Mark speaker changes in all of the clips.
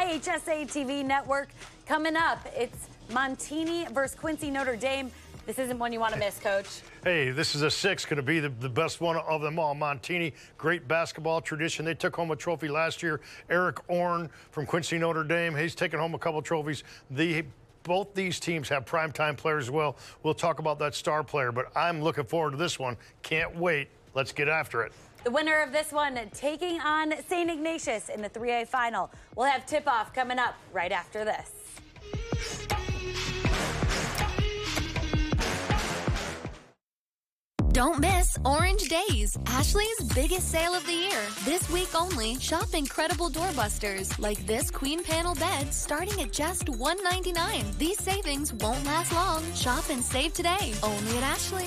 Speaker 1: IHSA TV network. Coming up, it's Montini versus Quincy Notre Dame. This isn't one you want to miss, Coach.
Speaker 2: Hey, this is a 6, going to be the best one of them all. Montini, great basketball tradition. They took home a trophy last year. Eric Orn from Quincy Notre Dame, he's taken home a couple trophies. Both these teams have primetime players as well. We'll talk about that star player, but I'm looking forward to this one. Can't wait. Let's get after it.
Speaker 1: The winner of this one taking on St. Ignatius in the 3A final. We'll have tip-off coming up right after this.
Speaker 3: Don't miss Orange Days, Ashley's biggest sale of the year. This week only, shop incredible doorbusters like this queen panel bed starting at just $199. These savings won't last long. Shop and save today, only at Ashley.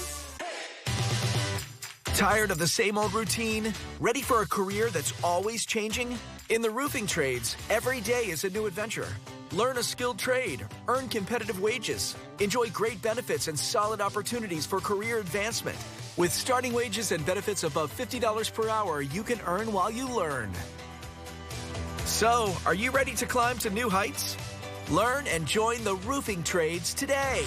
Speaker 4: Tired of the same old routine? Ready for a career that's always changing? In the roofing trades, every day is a new adventure. Learn a skilled trade, earn competitive wages, enjoy great benefits and solid opportunities for career advancement. With starting wages and benefits above $50 per hour, you can earn while you learn. So, are you ready to climb to new heights? Learn and join the roofing trades today.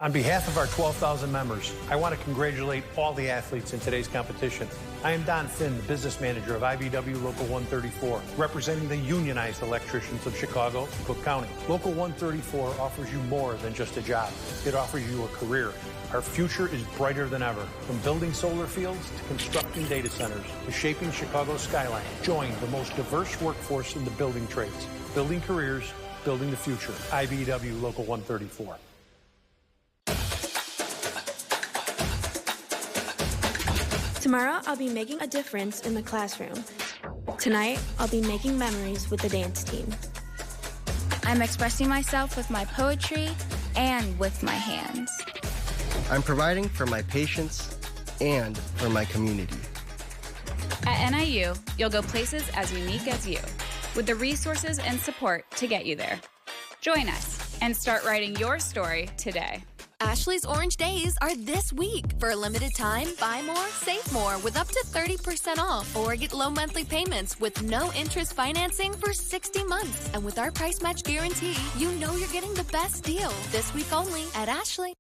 Speaker 5: On behalf of our 12,000 members, I want to congratulate all the athletes in today's competition. I am Don Finn, the business manager of IBEW Local 134, representing the unionized electricians of Chicago and Cook County. Local 134 offers you more than just a job. It offers you a career. Our future is brighter than ever. From building solar fields to constructing data centers to shaping Chicago's skyline. Join the most diverse workforce in the building trades. Building careers, building the future. IBEW Local 134.
Speaker 6: Tomorrow, I'll be making a difference in the classroom. Tonight, I'll be making memories with the dance team.
Speaker 7: I'm expressing myself with my poetry and with my hands.
Speaker 8: I'm providing for my patients and for my community.
Speaker 7: At NIU, you'll go places as unique as you, with the resources and support to get you there. Join us and start writing your story today.
Speaker 3: Ashley's Orange Days are this week. For a limited time, buy more, save more with up to 30% off. Or get low monthly payments with no interest financing for 60 months. And with our price match guarantee, you know you're getting the best deal. This week only at Ashley.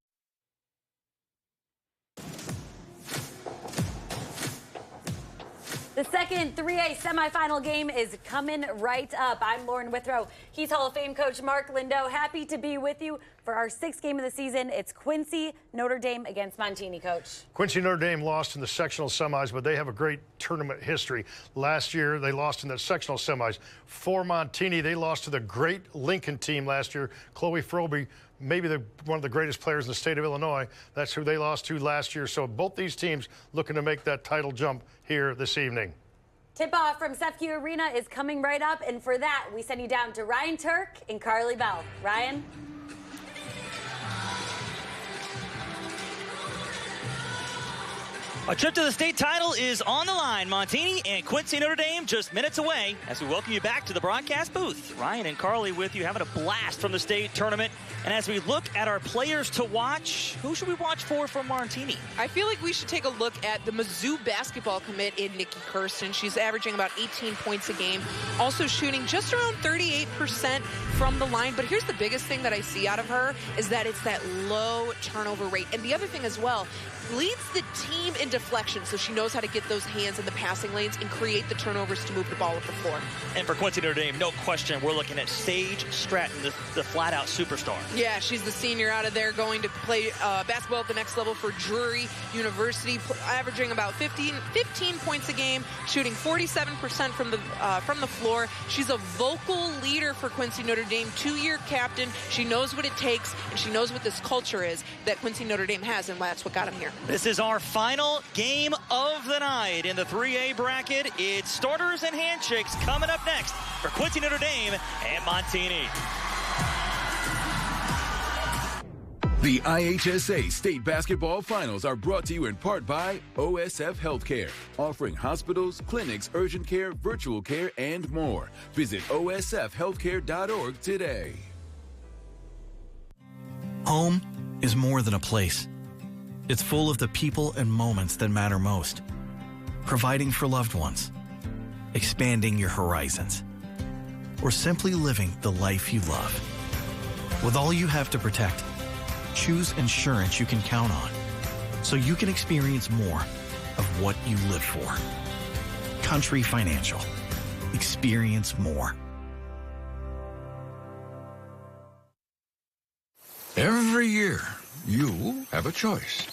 Speaker 1: The second 3A semifinal game is coming right up. I'm Lauren Withrow. He's Hall of Fame coach Mark Lindo. Happy to be with you for our 6th game of the season. It's Quincy Notre Dame against Montini, Coach.
Speaker 2: Quincy Notre Dame lost in the sectional semis, but they have a great tournament history. Last year, they lost in the sectional semis. For Montini, they lost to the great Lincoln team last year. Chloe Froby, maybe one of the greatest players in the state of Illinois. That's who they lost to last year. So both these teams looking to make that title jump here this evening.
Speaker 1: Tip-off from Sefke Arena is coming right up, and for that, we send you down to Ryan Turk and Carly Bell. Ryan?
Speaker 9: A trip to the state title is on the line. Montini and Quincy Notre Dame just minutes away as we welcome you back to the broadcast booth. Ryan and Carly with you, having a blast from the state tournament. And as we look at our players to watch, who should we watch for from Montini?
Speaker 10: I feel like we should take a look at the Mizzou basketball commit in Nikki Kerstein. She's averaging about 18 points a game, also shooting just around 38% from the line. But here's the biggest thing that I see out of her is that it's that low turnover rate. And the other thing as well, leads the team in deflection, so she knows how to get those hands in the passing lanes and create the turnovers to move the ball up the floor.
Speaker 9: And for Quincy Notre Dame, no question, we're looking at Sage Stratton, the flat-out superstar.
Speaker 10: Yeah, she's the senior out of there going to play basketball at the next level for Drury University, averaging about 15 points a game, shooting 47% from the floor. She's a vocal leader for Quincy Notre Dame, 2-year captain. She knows what it takes, and she knows what this culture is that Quincy Notre Dame has, and that's what got them here.
Speaker 9: This is our final game of the night in the 3A bracket. It's starters and handshakes coming up next for Quincy Notre Dame and Montini.
Speaker 11: The IHSA State Basketball Finals are brought to you in part by OSF Healthcare, offering hospitals, clinics, urgent care, virtual care, and more. Visit osfhealthcare.org today.
Speaker 12: Home is more than a place. It's full of the people and moments that matter most. Providing for loved ones, expanding your horizons, or simply living the life you love. With all you have to protect, choose insurance you can count on so you can experience more of what you live for. Country Financial. Experience more.
Speaker 13: Every year, you have a choice.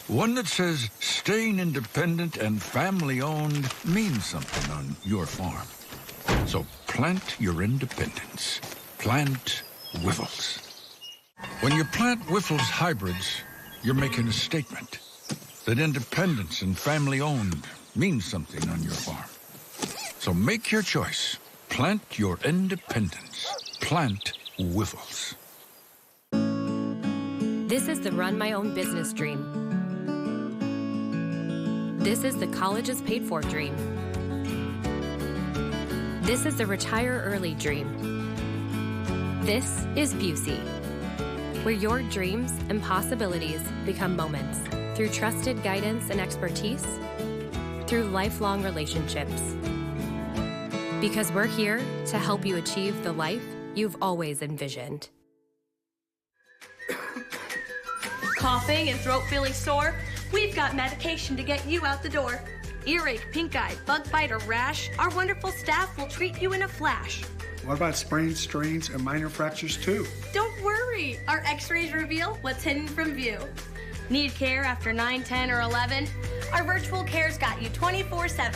Speaker 13: One that says staying independent and family-owned means something on your farm. So plant your independence. Plant Whiffles. When you plant Whiffles hybrids, you're making a statement that independence and family-owned means something on your farm. So make your choice. Plant your independence. Plant Whiffles.
Speaker 14: This is the run my own business dream. This is the colleges paid for dream. This is the retire early dream. This is Busey, where your dreams and possibilities become moments through trusted guidance and expertise, through lifelong relationships. Because we're here to help you achieve the life you've always envisioned.
Speaker 15: Coughing and throat feeling sore? We've got medication to get you out the door. Earache, pink eye, bug bite, or rash? Our wonderful staff will treat you in a flash.
Speaker 16: What about sprains, strains, and minor fractures too?
Speaker 15: Don't worry, our x-rays reveal what's hidden from view. Need care after 9, 10, or 11? Our virtual care's got you 24/7.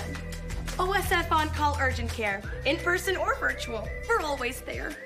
Speaker 15: OSF on-call urgent care, in person or virtual, we're always there.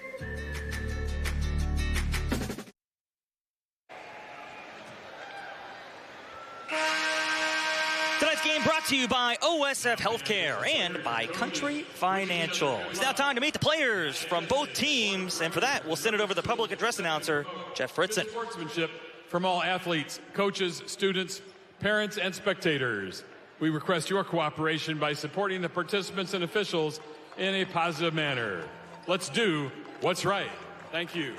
Speaker 9: Tonight's game brought to you by OSF Healthcare and by Country Financial. It's now time to meet the players from both teams, and for that, we'll send it over to the public address announcer, Jeff Fritzen.
Speaker 17: Sportsmanship from all athletes, coaches, students, parents, and spectators. We request your cooperation by supporting the participants and officials in a positive manner. Let's do what's right. Thank you.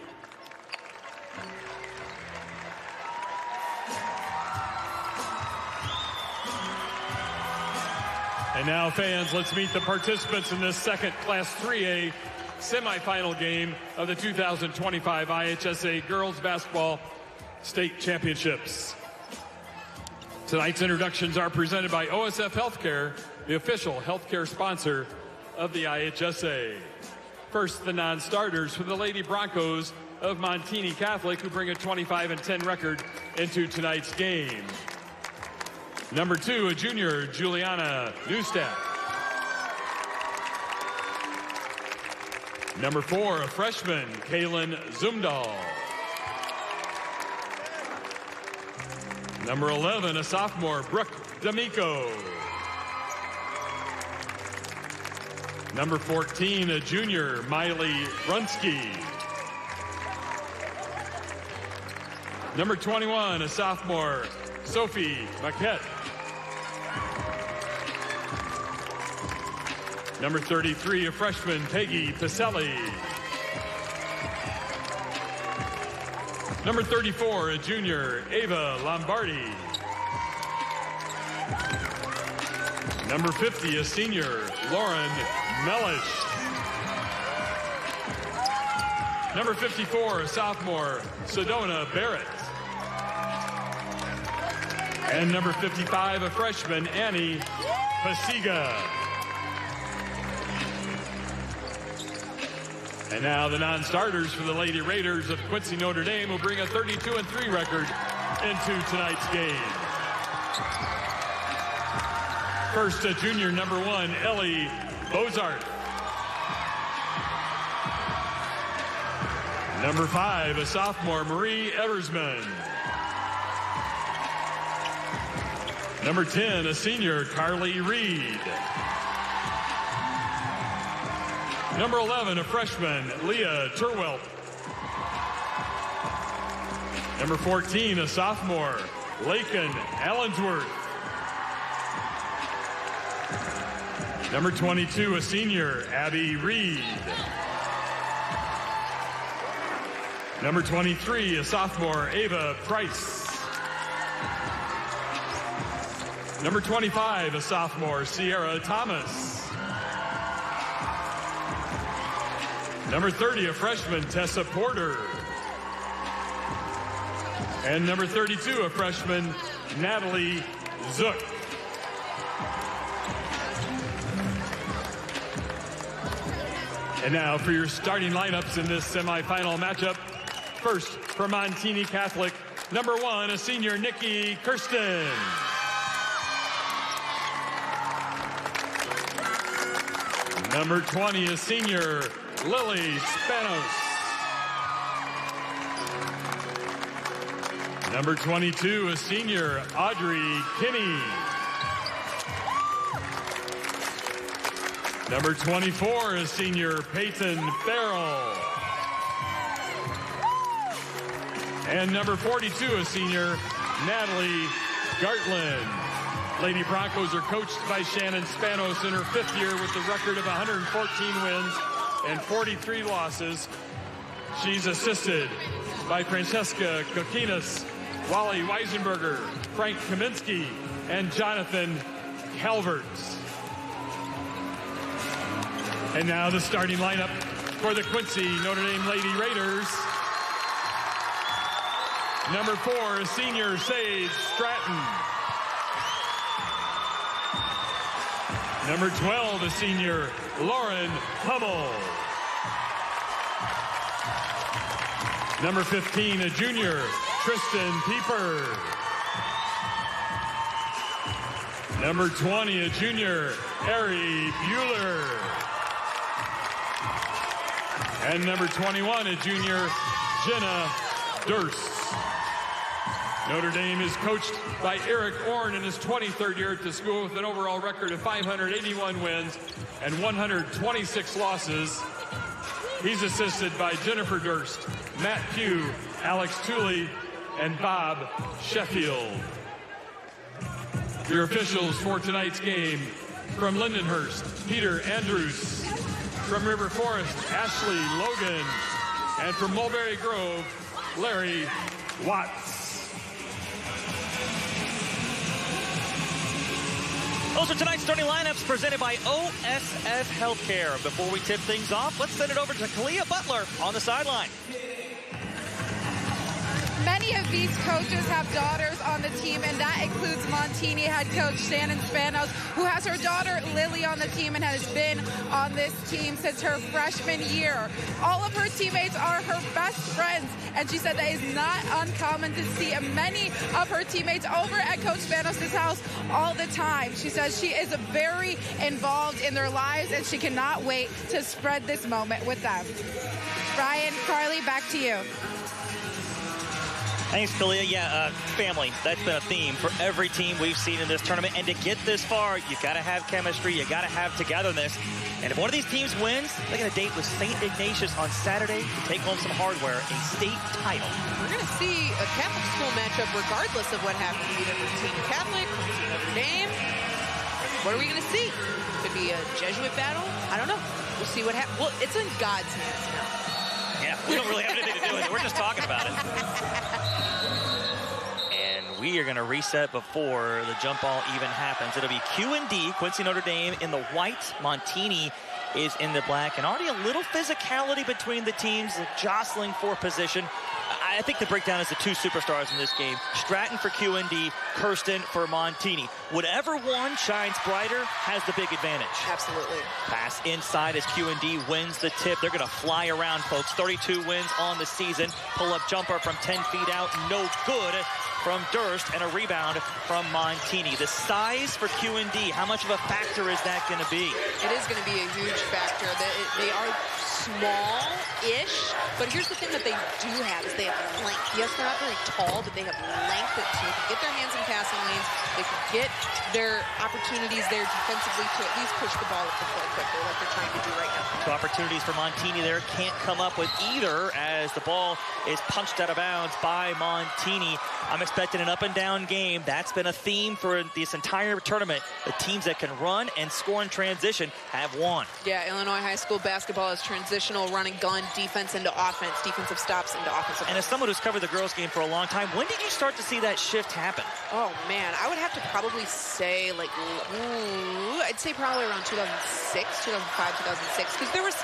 Speaker 17: And now, fans, let's meet the participants in this second Class 3A semifinal game of the 2025 IHSA Girls Basketball State Championships. Tonight's introductions are presented by OSF Healthcare, the official healthcare sponsor of the IHSA. First, the non-starters for the Lady Broncos of Montini Catholic, who bring a 25-10 record into tonight's game. Number 2, a junior, Juliana Neustadt. Number 4, a freshman, Kaylin Zumdahl. Number 11, a sophomore, Brooke D'Amico. Number 14, a junior, Miley Brunsky. Number 21, a sophomore, Sophie Maquette. Number 33, a freshman, Peggy Pacelli. Number 34, a junior, Ava Lombardi. Number 50, a senior, Lauren Mellish. Number 54, a sophomore, Sedona Barrett. And number 55, a freshman, Annie Pasiga. And now the non-starters for the Lady Raiders of Quincy Notre Dame will bring a 32-3 record into tonight's game. First, a junior, number 1, Ellie Bozart. Number 5, a sophomore, Marie Eversman. Number 10, a senior, Carly Reed. Number 11, a freshman, Leah Turwelt. Number 14, a sophomore, Laken Allensworth. Number 22, a senior, Abby Reed. Number 23, a sophomore, Ava Price. Number 25, a sophomore, Sierra Thomas. Number 30, a freshman, Tessa Porter. And number 32, a freshman, Natalie Zook. And now for your starting lineups in this semifinal matchup. First, for Montini Catholic, number 1, a senior, Nikki Kerstein. Number 20, a senior, Lily Spanos. Number 22, a senior, Audrey Kinney. Number 24, a senior, Peyton Farrell. And number 42, a senior, Natalie Gartland. Lady Broncos are coached by Shannon Spanos in her 5th year with a record of 114 wins and 43 losses. She's assisted by Francesca Kokinas, Wally Weisenberger, Frank Kaminsky, and Jonathan Calvert. And now the starting lineup for the Quincy Notre Dame Lady Raiders. Number 4, senior Sage Stratton. Number 12, a senior Lauren Hummel. Number 15, a junior Tristan Pieper. Number 20, a junior Ari Bueller. And number 21, a junior Jenna Durst. Notre Dame is coached by Eric Orn in his 23rd year at the school with an overall record of 581 wins and 126 losses. He's assisted by Jennifer Durst, Matt Pugh, Alex Tooley, and Bob Sheffield. Your officials for tonight's game: from Lindenhurst, Peter Andrews; from River Forest, Ashley Logan; and from Mulberry Grove, Larry Watts.
Speaker 9: Those are tonight's starting lineups presented by OSF Healthcare. Before we tip things off, let's send it over to Kalia Butler on the sideline.
Speaker 18: Many of these coaches have daughters on the team, and that includes Montini head coach Shannon Spanos, who has her daughter Lily on the team and has been on this team since her freshman year. All of her teammates are her best friends, and she said that is not uncommon to see many of her teammates over at Coach Spanos' house all the time. She says she is very involved in their lives, and she cannot wait to spread this moment with them. Ryan, Carly, back to you.
Speaker 9: Thanks, Kalia. Yeah, family. That's been a theme for every team we've seen in this tournament. And to get this far, you've got to have chemistry. You got to have togetherness. And if one of these teams wins, they're going to date with St. Ignatius on Saturday to take home some hardware, a state title.
Speaker 10: We're going to see a Catholic school matchup regardless of what happens, either Montini Catholic, Montini Notre Dame. What are we going to see? Could be a Jesuit battle? I don't know. We'll see what happens. Well, it's in God's hands now.
Speaker 9: Yeah, we don't really have anything to do with it. We're just talking about it. And we are going to reset before the jump ball even happens. It'll be Q&D, Quincy Notre Dame, in the white. Montini is in the black. And already a little physicality between the teams, jostling for position. I think the breakdown is the two superstars in this game. Stratton for Q&D, Kerstein for Montini. Whatever one shines brighter has the big advantage.
Speaker 10: Absolutely.
Speaker 9: Pass inside as Q&D wins the tip. They're going to fly around, folks. 32 wins on the season. Pull-up jumper from 10 feet out, no good from Durst, and a rebound from Montini. The size for Q&D, how much of a factor is that going to be?
Speaker 10: It is going to be a huge factor. They are small-ish, but here's the thing that they do have is they have length. Yes, they're not very tall, but they have length so they can get their hands in passing lanes. They can get their opportunities there defensively to at least push the ball up the court quicker like they're trying to do right now.
Speaker 9: Two opportunities for Montini there. Can't come up with either as the ball is punched out of bounds by Montini. I'm expecting an up-and-down game. That's been a theme for this entire tournament. The teams that can run and score in transition have won.
Speaker 10: Yeah, Illinois high school basketball is transitional, running gun, defense into offense, defensive stops into offensive.
Speaker 9: And as someone who's covered the girls' game for a long time, when did you start to see that shift happen?
Speaker 10: Oh, man, I would have to probably say, like, I'd say probably around 2006, 2005, 2006, because because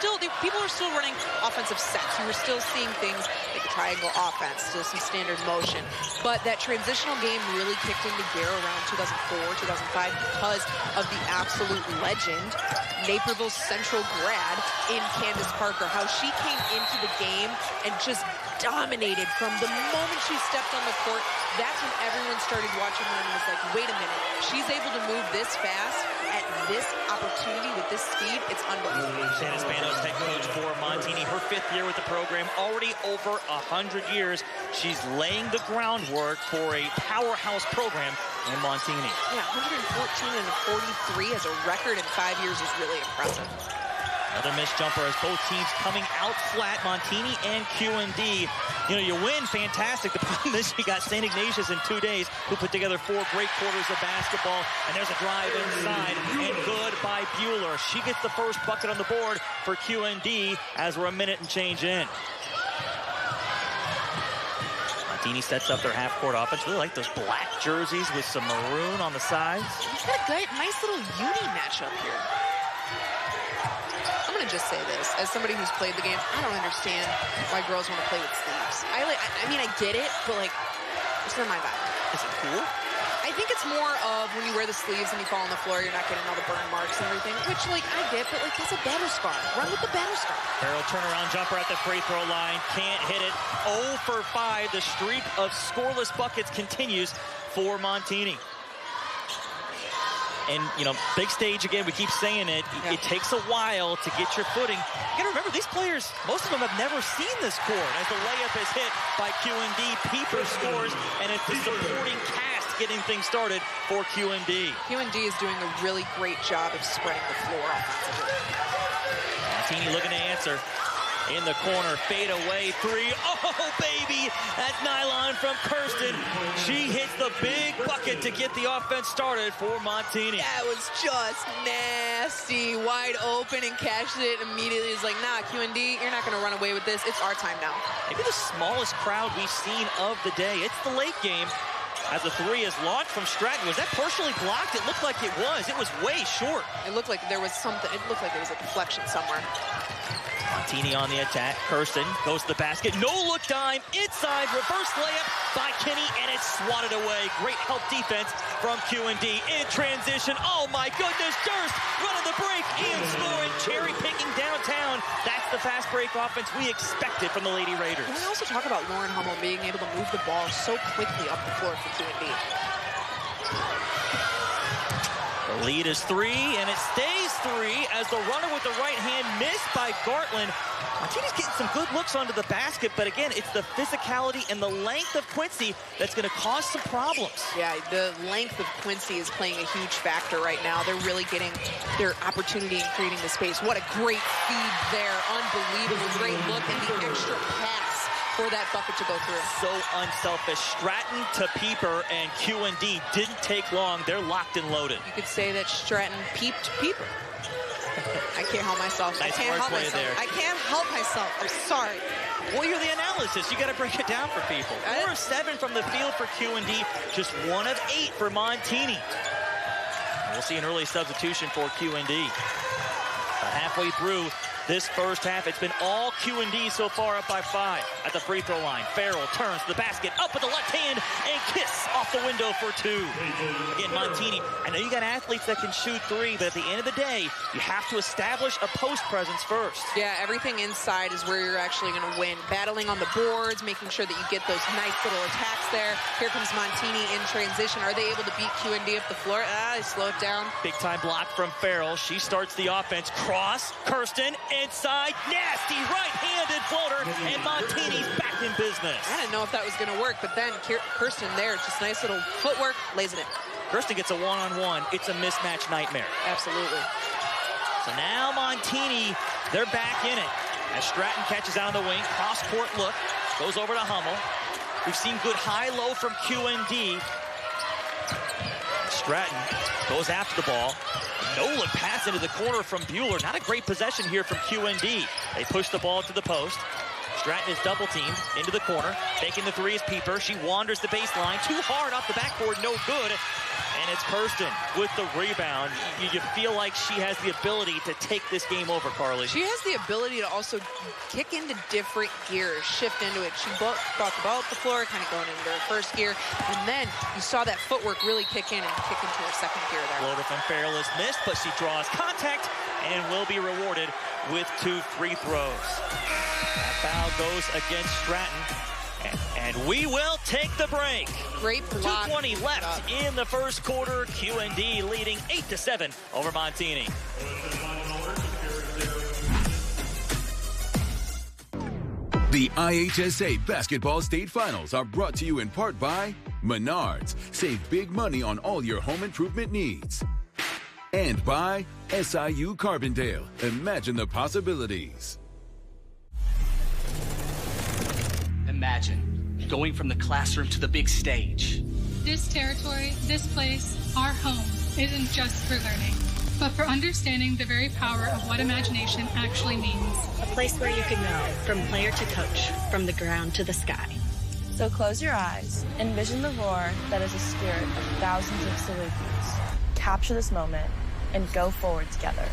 Speaker 10: people are still running offensive sets. You were still seeing things like a triangle offense, still some standard motion. But that transitional game really kicked into gear around 2004, 2005 because of the absolute legend, Naperville Central grad in Candace Parker, how she came into the game and just dominated from the moment she stepped on the court. That's when everyone started watching her and was like, wait a minute, she's able to move this fast at this opportunity with this speed. It's unbelievable.
Speaker 9: Shannon Spanos, head coach for Montini, her 5th year with the program, already over 100 years. She's laying the groundwork for a powerhouse program in Montini.
Speaker 10: Yeah, 114 and 43 as a record in 5 years is really impressive.
Speaker 9: Another missed jumper as both teams coming out flat, Montini and QND. You know, you win, fantastic. The problem is you got St. Ignatius in 2 days who put together 4 great quarters of basketball, and there's a drive inside, and good by Bueller. She gets the first bucket on the board for QND as we're a minute and change in. Montini sets up their half-court offense. Really like those black jerseys with some maroon on the sides.
Speaker 10: He's got a good, nice little uni matchup here. I'm going to just say this, as somebody who's played the game, I don't understand why girls want to play with sleeves. I mean, I get it, but like, it's not my vibe.
Speaker 9: Is it cool?
Speaker 10: I think it's more of when you wear the sleeves and you fall on the floor, you're not getting all the burn marks and everything, which like, I get, but like, that's a battle scar. Run with the battle scar.
Speaker 9: Farrell turnaround jumper at the free throw line, can't hit it. 0 for 5, the streak of scoreless buckets continues for Montini. And, you know, big stage again, we keep saying it. Yeah. It takes a while to get your footing. You gotta remember, these players, most of them have never seen this court. As the layup is hit by QND, Pieper scores, and it's the supporting cast getting things started for QND.
Speaker 10: QND is doing a really great job of spreading the floor offensively.
Speaker 9: Montini looking to answer. In the corner, fade away, 3. Oh, baby! That's nylon from Kerstein. She hits the big bucket to get the offense started for Montini.
Speaker 10: That was just nasty. Wide open and cashed it immediately. It's like, nah, QND, you're not going to run away with this. It's our time now.
Speaker 9: Maybe the smallest crowd we've seen of the day. It's the late game. As the 3 is launched from Stratton. Was that partially blocked? It looked like it was. It was way short.
Speaker 10: It looked like there was something. It looked like there was a deflection somewhere.
Speaker 9: Montini on the attack. Kerstein goes to the basket. No-look dime. Inside. Reverse layup by Kinney, and it's swatted away. Great help defense from QND. In transition. Oh, my goodness. Durst running the break and scoring. Cherry-picking downtown. That's the fast break offense we expected from the Lady Raiders.
Speaker 10: Can we also talk about Lauren Hummel being able to move the ball so quickly up the floor for QND?
Speaker 9: The lead is 3, and it stays 3 as the runner with the right hand missed by Gartland. Montini's getting some good looks onto the basket, but again, it's the physicality and the length of Quincy that's going to cause some problems.
Speaker 10: Yeah, the length of Quincy is playing a huge factor right now. They're really getting their opportunity and creating the space. What a great feed there. Unbelievable. Great look, and the extra pass for that bucket to go through.
Speaker 9: So unselfish. Stratton to Pieper, and QND didn't take long. They're locked and loaded.
Speaker 10: You could say that Stratton peeped Pieper. I can't help myself.
Speaker 9: Nice
Speaker 10: I can't help myself.
Speaker 9: There.
Speaker 10: I can't help myself. I'm sorry.
Speaker 9: Well, you're the analysis. You got to break it down for people. 4 of 7 from the field for QND. Just 1 of 8 for Montini. We'll see an early substitution for QND. Halfway through this first half, it's been all QND so far, up by 5 at the free throw line. Farrell turns to the basket, up with the left hand, and kiss off the window for 2. Again, Montini, I know you got athletes that can shoot 3, but at the end of the day, you have to establish a post presence first.
Speaker 10: Yeah, everything inside is where you're actually going to win. Battling on the boards, making sure that you get those nice little attacks there. Here comes Montini in transition. Are they able to beat QND up the floor? They slow it down.
Speaker 9: Big time block from Farrell. She starts the offense. Cross, Kerstein, inside, nasty right-handed floater, and Montini's back in business.
Speaker 10: I didn't know if that was going to work, but then Kerstein there, just nice little footwork, lays in it.
Speaker 9: Kerstein gets a one-on-one. It's a mismatch nightmare.
Speaker 10: Absolutely.
Speaker 9: So now Montini, they're back in it. As Stratton catches out on the wing, cross-court look, goes over to Hummel. We've seen good high-low from QND. Stratton goes after the ball. No-look pass into the corner from Bueller. Not a great possession here from QND. They push the ball to the post. Stratton is double-teamed into the corner. Taking the 3 is Pieper. She wanders the baseline. Too hard off the backboard. No good. And it's Kerstein with the rebound. You feel like she has the ability to take this game over, Carly.
Speaker 10: She has the ability to also kick into different gears, shift into it. She brought the ball up the floor, kind of going into her first gear. And then you saw that footwork really kick in and kick into her second gear there.
Speaker 9: Floater from Farrell is missed, but she draws contact and will be rewarded with 2 free throws. That foul goes against Stratton. And we will take the break.
Speaker 10: Great block.
Speaker 9: 2:20 left in the first quarter. QND leading 8-7 over Montini.
Speaker 11: The IHSA Basketball State Finals are brought to you in part by Menards. Save big money on all your home improvement needs. And by SIU Carbondale. Imagine the possibilities.
Speaker 19: Imagine going from the classroom to the big stage.
Speaker 20: This territory, this place, our home, isn't just for learning, but for understanding the very power of what imagination actually means.
Speaker 21: A place where you can go from player to coach, from the ground to the sky.
Speaker 22: So close your eyes, envision the roar that is a spirit of thousands of Salukis. Capture this moment and go forward together.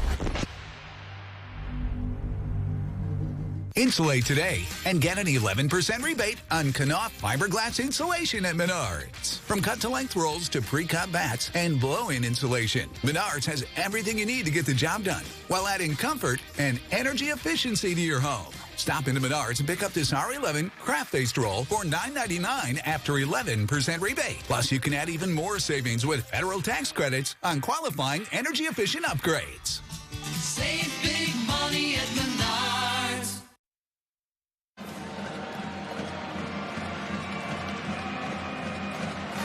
Speaker 23: Insulate today and get an 11% rebate on Knauf fiberglass insulation at Menards. From cut-to-length rolls to pre-cut bats and blow-in insulation, Menards has everything you need to get the job done while adding comfort and energy efficiency to your home. Stop into Menards and pick up this R11 craft-faced roll for $9.99 after 11% rebate. Plus, you can add even more savings with federal tax credits on qualifying energy-efficient upgrades.
Speaker 24: Save big money at Menards.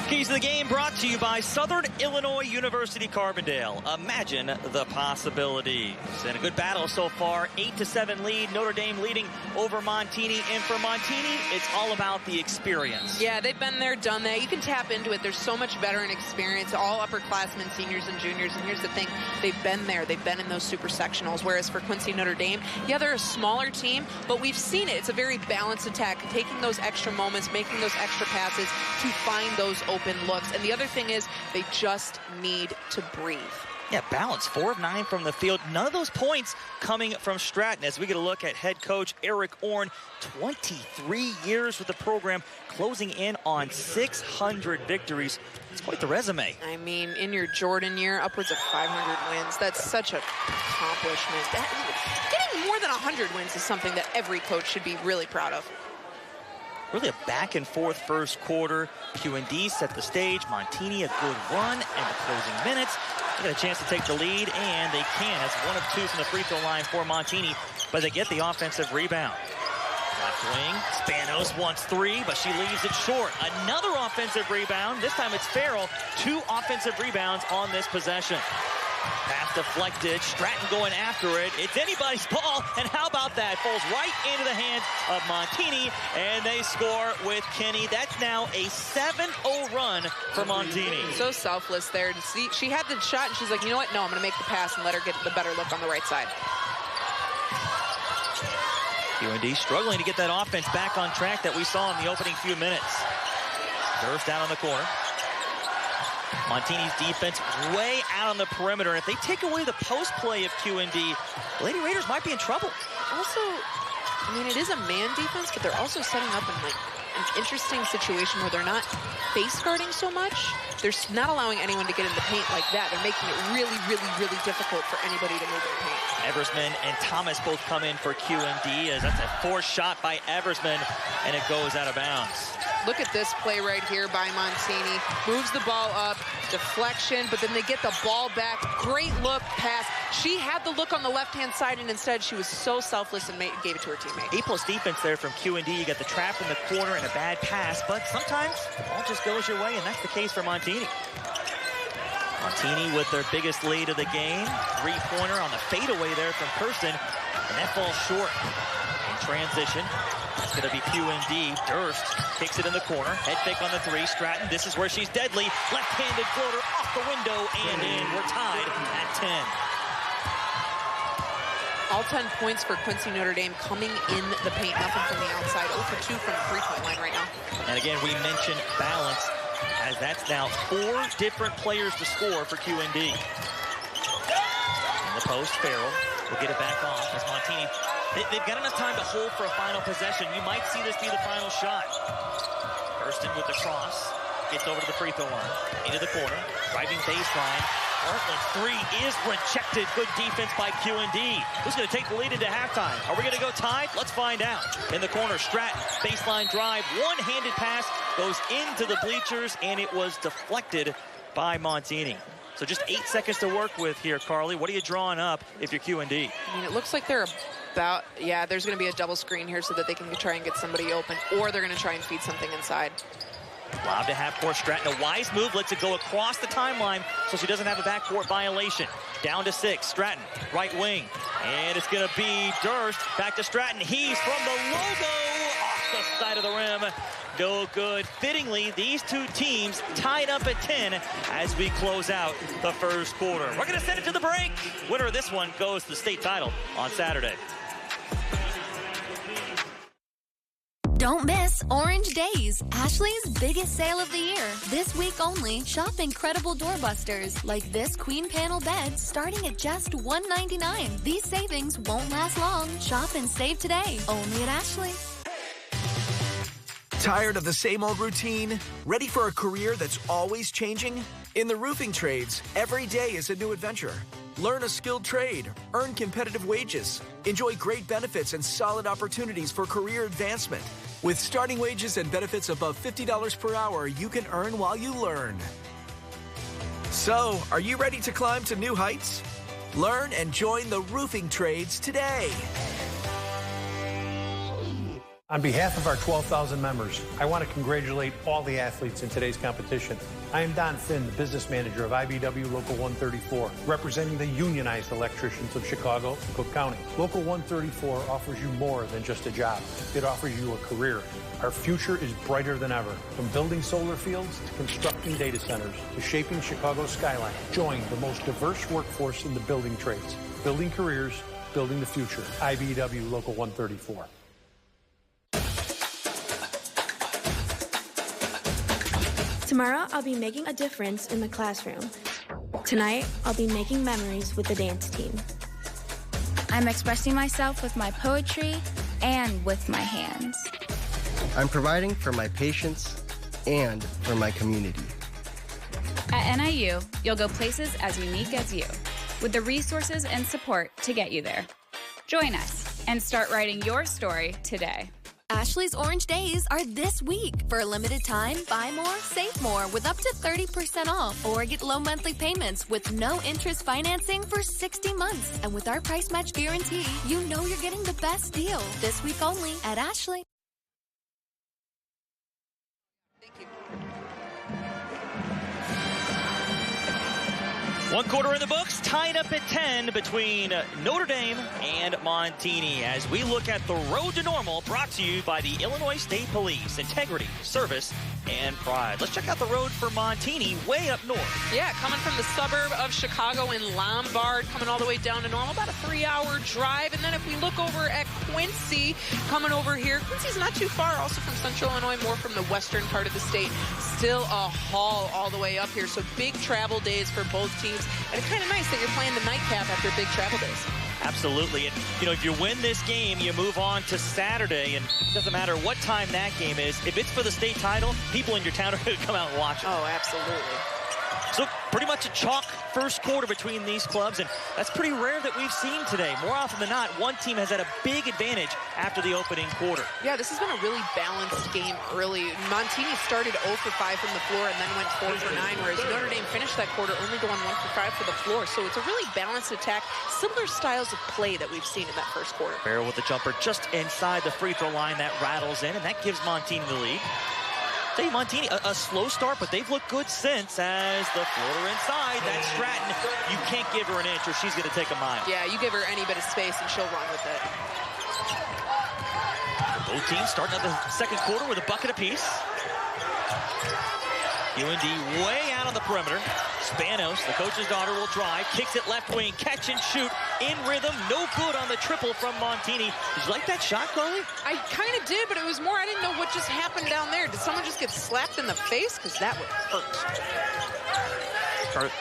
Speaker 9: Keys to the game brought to you by Southern Illinois University Carbondale. Imagine the possibilities. And a good battle so far. 8-7 lead. Notre Dame leading over Montini. And for Montini, it's all about the experience.
Speaker 10: Yeah, they've been there, done that. You can tap into it. There's so much veteran experience. All upperclassmen, seniors and juniors. And here's the thing. They've been there. They've been in those super sectionals. Whereas for Quincy Notre Dame, yeah, they're a smaller team, but we've seen it. It's a very balanced attack. Taking those extra moments, making those extra passes to find those open looks. And the other thing is they just need to breathe.
Speaker 9: Yeah, balance. 4 of 9 from the field. None of those points coming from Stratton. As we get a look at head coach Eric Orn, 23 years with the program, closing in on 600 victories. It's quite the resume.
Speaker 10: I mean, in your Jordan year, upwards of 500 wins. That's such an accomplishment. Getting more than 100 wins is something that every coach should be really proud of.
Speaker 9: Really a back-and-forth first quarter. QND set the stage. Montini a good run in the closing minutes. They got a chance to take the lead, and they can. That's 1 of 2 from the free throw line for Montini, but they get the offensive rebound. Left wing, Spanos wants 3, but she leaves it short. Another offensive rebound. This time it's Farrell. 2 offensive rebounds on this possession. Pass deflected, Stratton going after it. It's anybody's ball, and how about that? Falls right into the hands of Montini, and they score with Kenny. That's now a 7-0 run for Montini.
Speaker 10: So selfless there to see. She had the shot, and she's like, you know what? No, I'm going to make the pass and let her get the better look on the right side.
Speaker 9: QND struggling to get that offense back on track that we saw in the opening few minutes. Durst down on the corner. Montini's defense way out on the perimeter. And if they take away the post play of QND, Lady Raiders might be in trouble.
Speaker 10: Also, I mean, it is a man defense, but they're also setting up in like an interesting situation where they're not face guarding so much. They're not allowing anyone to get in the paint like that. They're making it really, really, really difficult for anybody to move in the paint.
Speaker 9: Eversman and Thomas both come in for QND as that's a forced shot by Eversman, and it goes out of bounds.
Speaker 10: Look at this play right here by Montini. Moves the ball up, deflection, but then they get the ball back. Great look, pass. She had the look on the left-hand side, and instead she was so selfless and gave it to her teammate.
Speaker 9: A+ defense there from QND. You got the trap in the corner and a bad pass, but sometimes the ball just goes your way, and that's the case for Montini. Montini with their biggest lead of the game. 3-pointer on the fadeaway there from Kerstein, and that falls short in transition. That's going to be QND. Durst kicks it in the corner. Head fake on the 3. Stratton, this is where she's deadly. Left-handed floater off the window and in. We're tied at 10.
Speaker 10: All 10 points for Quincy Notre Dame coming in the paint. Nothing from the outside. 0 for 2 from the 3-point line right now.
Speaker 9: And again, we mentioned balance. as that's now 4 different players to score for QND. In the post, Farrell will get it back off as Montini. They've got enough time to hold for a final possession. You might see this be the final shot. Kerstein with the cross. Gets over to the free throw line. Into the corner. Driving baseline. Bartlett's 3 is rejected. Good defense by QND. Who's going to take the lead into halftime? Are we going to go tied? Let's find out. In the corner, Stratton. Baseline drive. One-handed pass goes into the bleachers, and it was deflected by Montini. So just 8 seconds to work with here, Carly. What are you drawing up if you're QND?
Speaker 10: I mean, it looks like they're about, yeah, there's going to be a double screen here so that they can try and get somebody open, or they're going to try and feed something inside.
Speaker 9: Lob to half-court. Stratton, a wise move, lets it go across the timeline so she doesn't have a backcourt violation. Down to 6, Stratton, right wing. And it's going to be Durst. Back to Stratton. He's from the logo off the side of the rim. No good. Fittingly, these two teams tied up at 10 as we close out the first quarter. We're going to send it to the break. Winner of this one goes to the state title on Saturday.
Speaker 3: Don't miss Orange Days, Ashley's biggest sale of the year. This week only, shop incredible doorbusters like this queen panel bed starting at just $199. These savings won't last long. Shop and save today, only at Ashley.
Speaker 4: Tired of the same old routine? Ready for a career that's always changing? In the roofing trades, every day is a new adventure. Learn a skilled trade, earn competitive wages, enjoy great benefits and solid opportunities for career advancement. With starting wages and benefits above $50 per hour, you can earn while you learn. So, are you ready to climb to new heights? Learn and join the roofing trades today.
Speaker 5: On behalf of our 12,000 members, I want to congratulate all the athletes in today's competition. I am Don Finn, the business manager of IBW Local 134, representing the unionized electricians of Chicago and Cook County. Local 134 offers you more than just a job. It offers you a career. Our future is brighter than ever. From building solar fields to constructing data centers to shaping Chicago's skyline. Join the most diverse workforce in the building trades. Building careers, building the future. IBW Local 134.
Speaker 22: Tomorrow, I'll be making a difference in the classroom. Tonight, I'll be making memories with the dance team.
Speaker 7: I'm expressing myself with my poetry and with my hands.
Speaker 6: I'm providing for my patients and for my community.
Speaker 7: At NIU, you'll go places as unique as you, with the resources and support to get you there. Join us and start writing your story today.
Speaker 3: Ashley's Orange Days are this week. For a limited time, buy more, save more with up to 30% off. Or get low monthly payments with no interest financing for 60 months. And with our price match guarantee, you know you're getting the best deal. This week only at Ashley.
Speaker 9: One quarter in the books, tied up at 10 between Notre Dame and Montini as we look at the road to normal, brought to you by the Illinois State Police. Integrity, service, and pride. Let's check out the road for Montini way up north.
Speaker 10: Yeah, coming from the suburb of Chicago in Lombard, coming all the way down to normal, about a 3-hour drive. And then if we look over at Quincy, coming over here, Quincy's not too far, also from central Illinois, more from the western part of the state. Still a haul all the way up here, so big travel days for both teams. And it's kind of nice that you're playing the nightcap after big travel days.
Speaker 9: Absolutely. And, you know, if you win this game, you move on to Saturday. And it doesn't matter what time that game is. If it's for the state title, people in your town are going to come out and watch it.
Speaker 10: Oh, absolutely.
Speaker 9: So pretty much a chalk first quarter between these clubs, and that's pretty rare that we've seen today. More often than not, one team has had a big advantage after the opening quarter.
Speaker 10: Yeah, this has been a really balanced game early. Montini started 0 for 5 from the floor and then went 4 for 9, whereas Notre Dame finished that quarter only going 1 for 5 for the floor. So it's a really balanced attack, similar styles of play that we've seen in that first quarter.
Speaker 9: Farrell with the jumper just inside the free throw line. That rattles in, and that gives Montini the lead. Say Montini, a slow start, but they've looked good since as the floater inside. That's Stratton. You can't give her an inch or she's going to take a mile.
Speaker 10: Yeah, you give her any bit of space and she'll run with it.
Speaker 9: Both teams starting out the second quarter with a bucket apiece. UND way out on the perimeter. Spanos, the coach's daughter, will drive, kicks it left wing, catch and shoot, in rhythm, no good on the triple from Montini. Did you like that shot, Carly?
Speaker 10: I kind of did, but it was more, I didn't know what just happened down there. Did someone just get slapped in the face? Because that would hurt.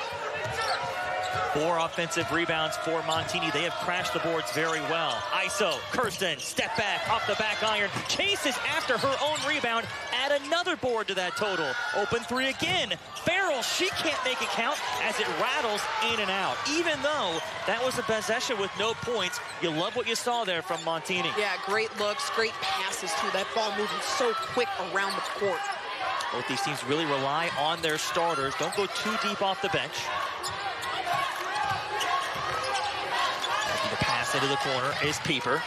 Speaker 9: 4 offensive rebounds for Montini. They have crashed the boards very well. ISO, Kerstein, step back, off the back iron, chases after her own rebound, add another board to that total. Open 3 again. Farrell, she can't make it count as it rattles in and out. Even though that was a possession with no points, you love what you saw there from Montini.
Speaker 10: Yeah, great looks, great passes too. That ball moving so quick around the court.
Speaker 9: Both these teams really rely on their starters. Don't go too deep off the bench. The pass into the corner is Pieper.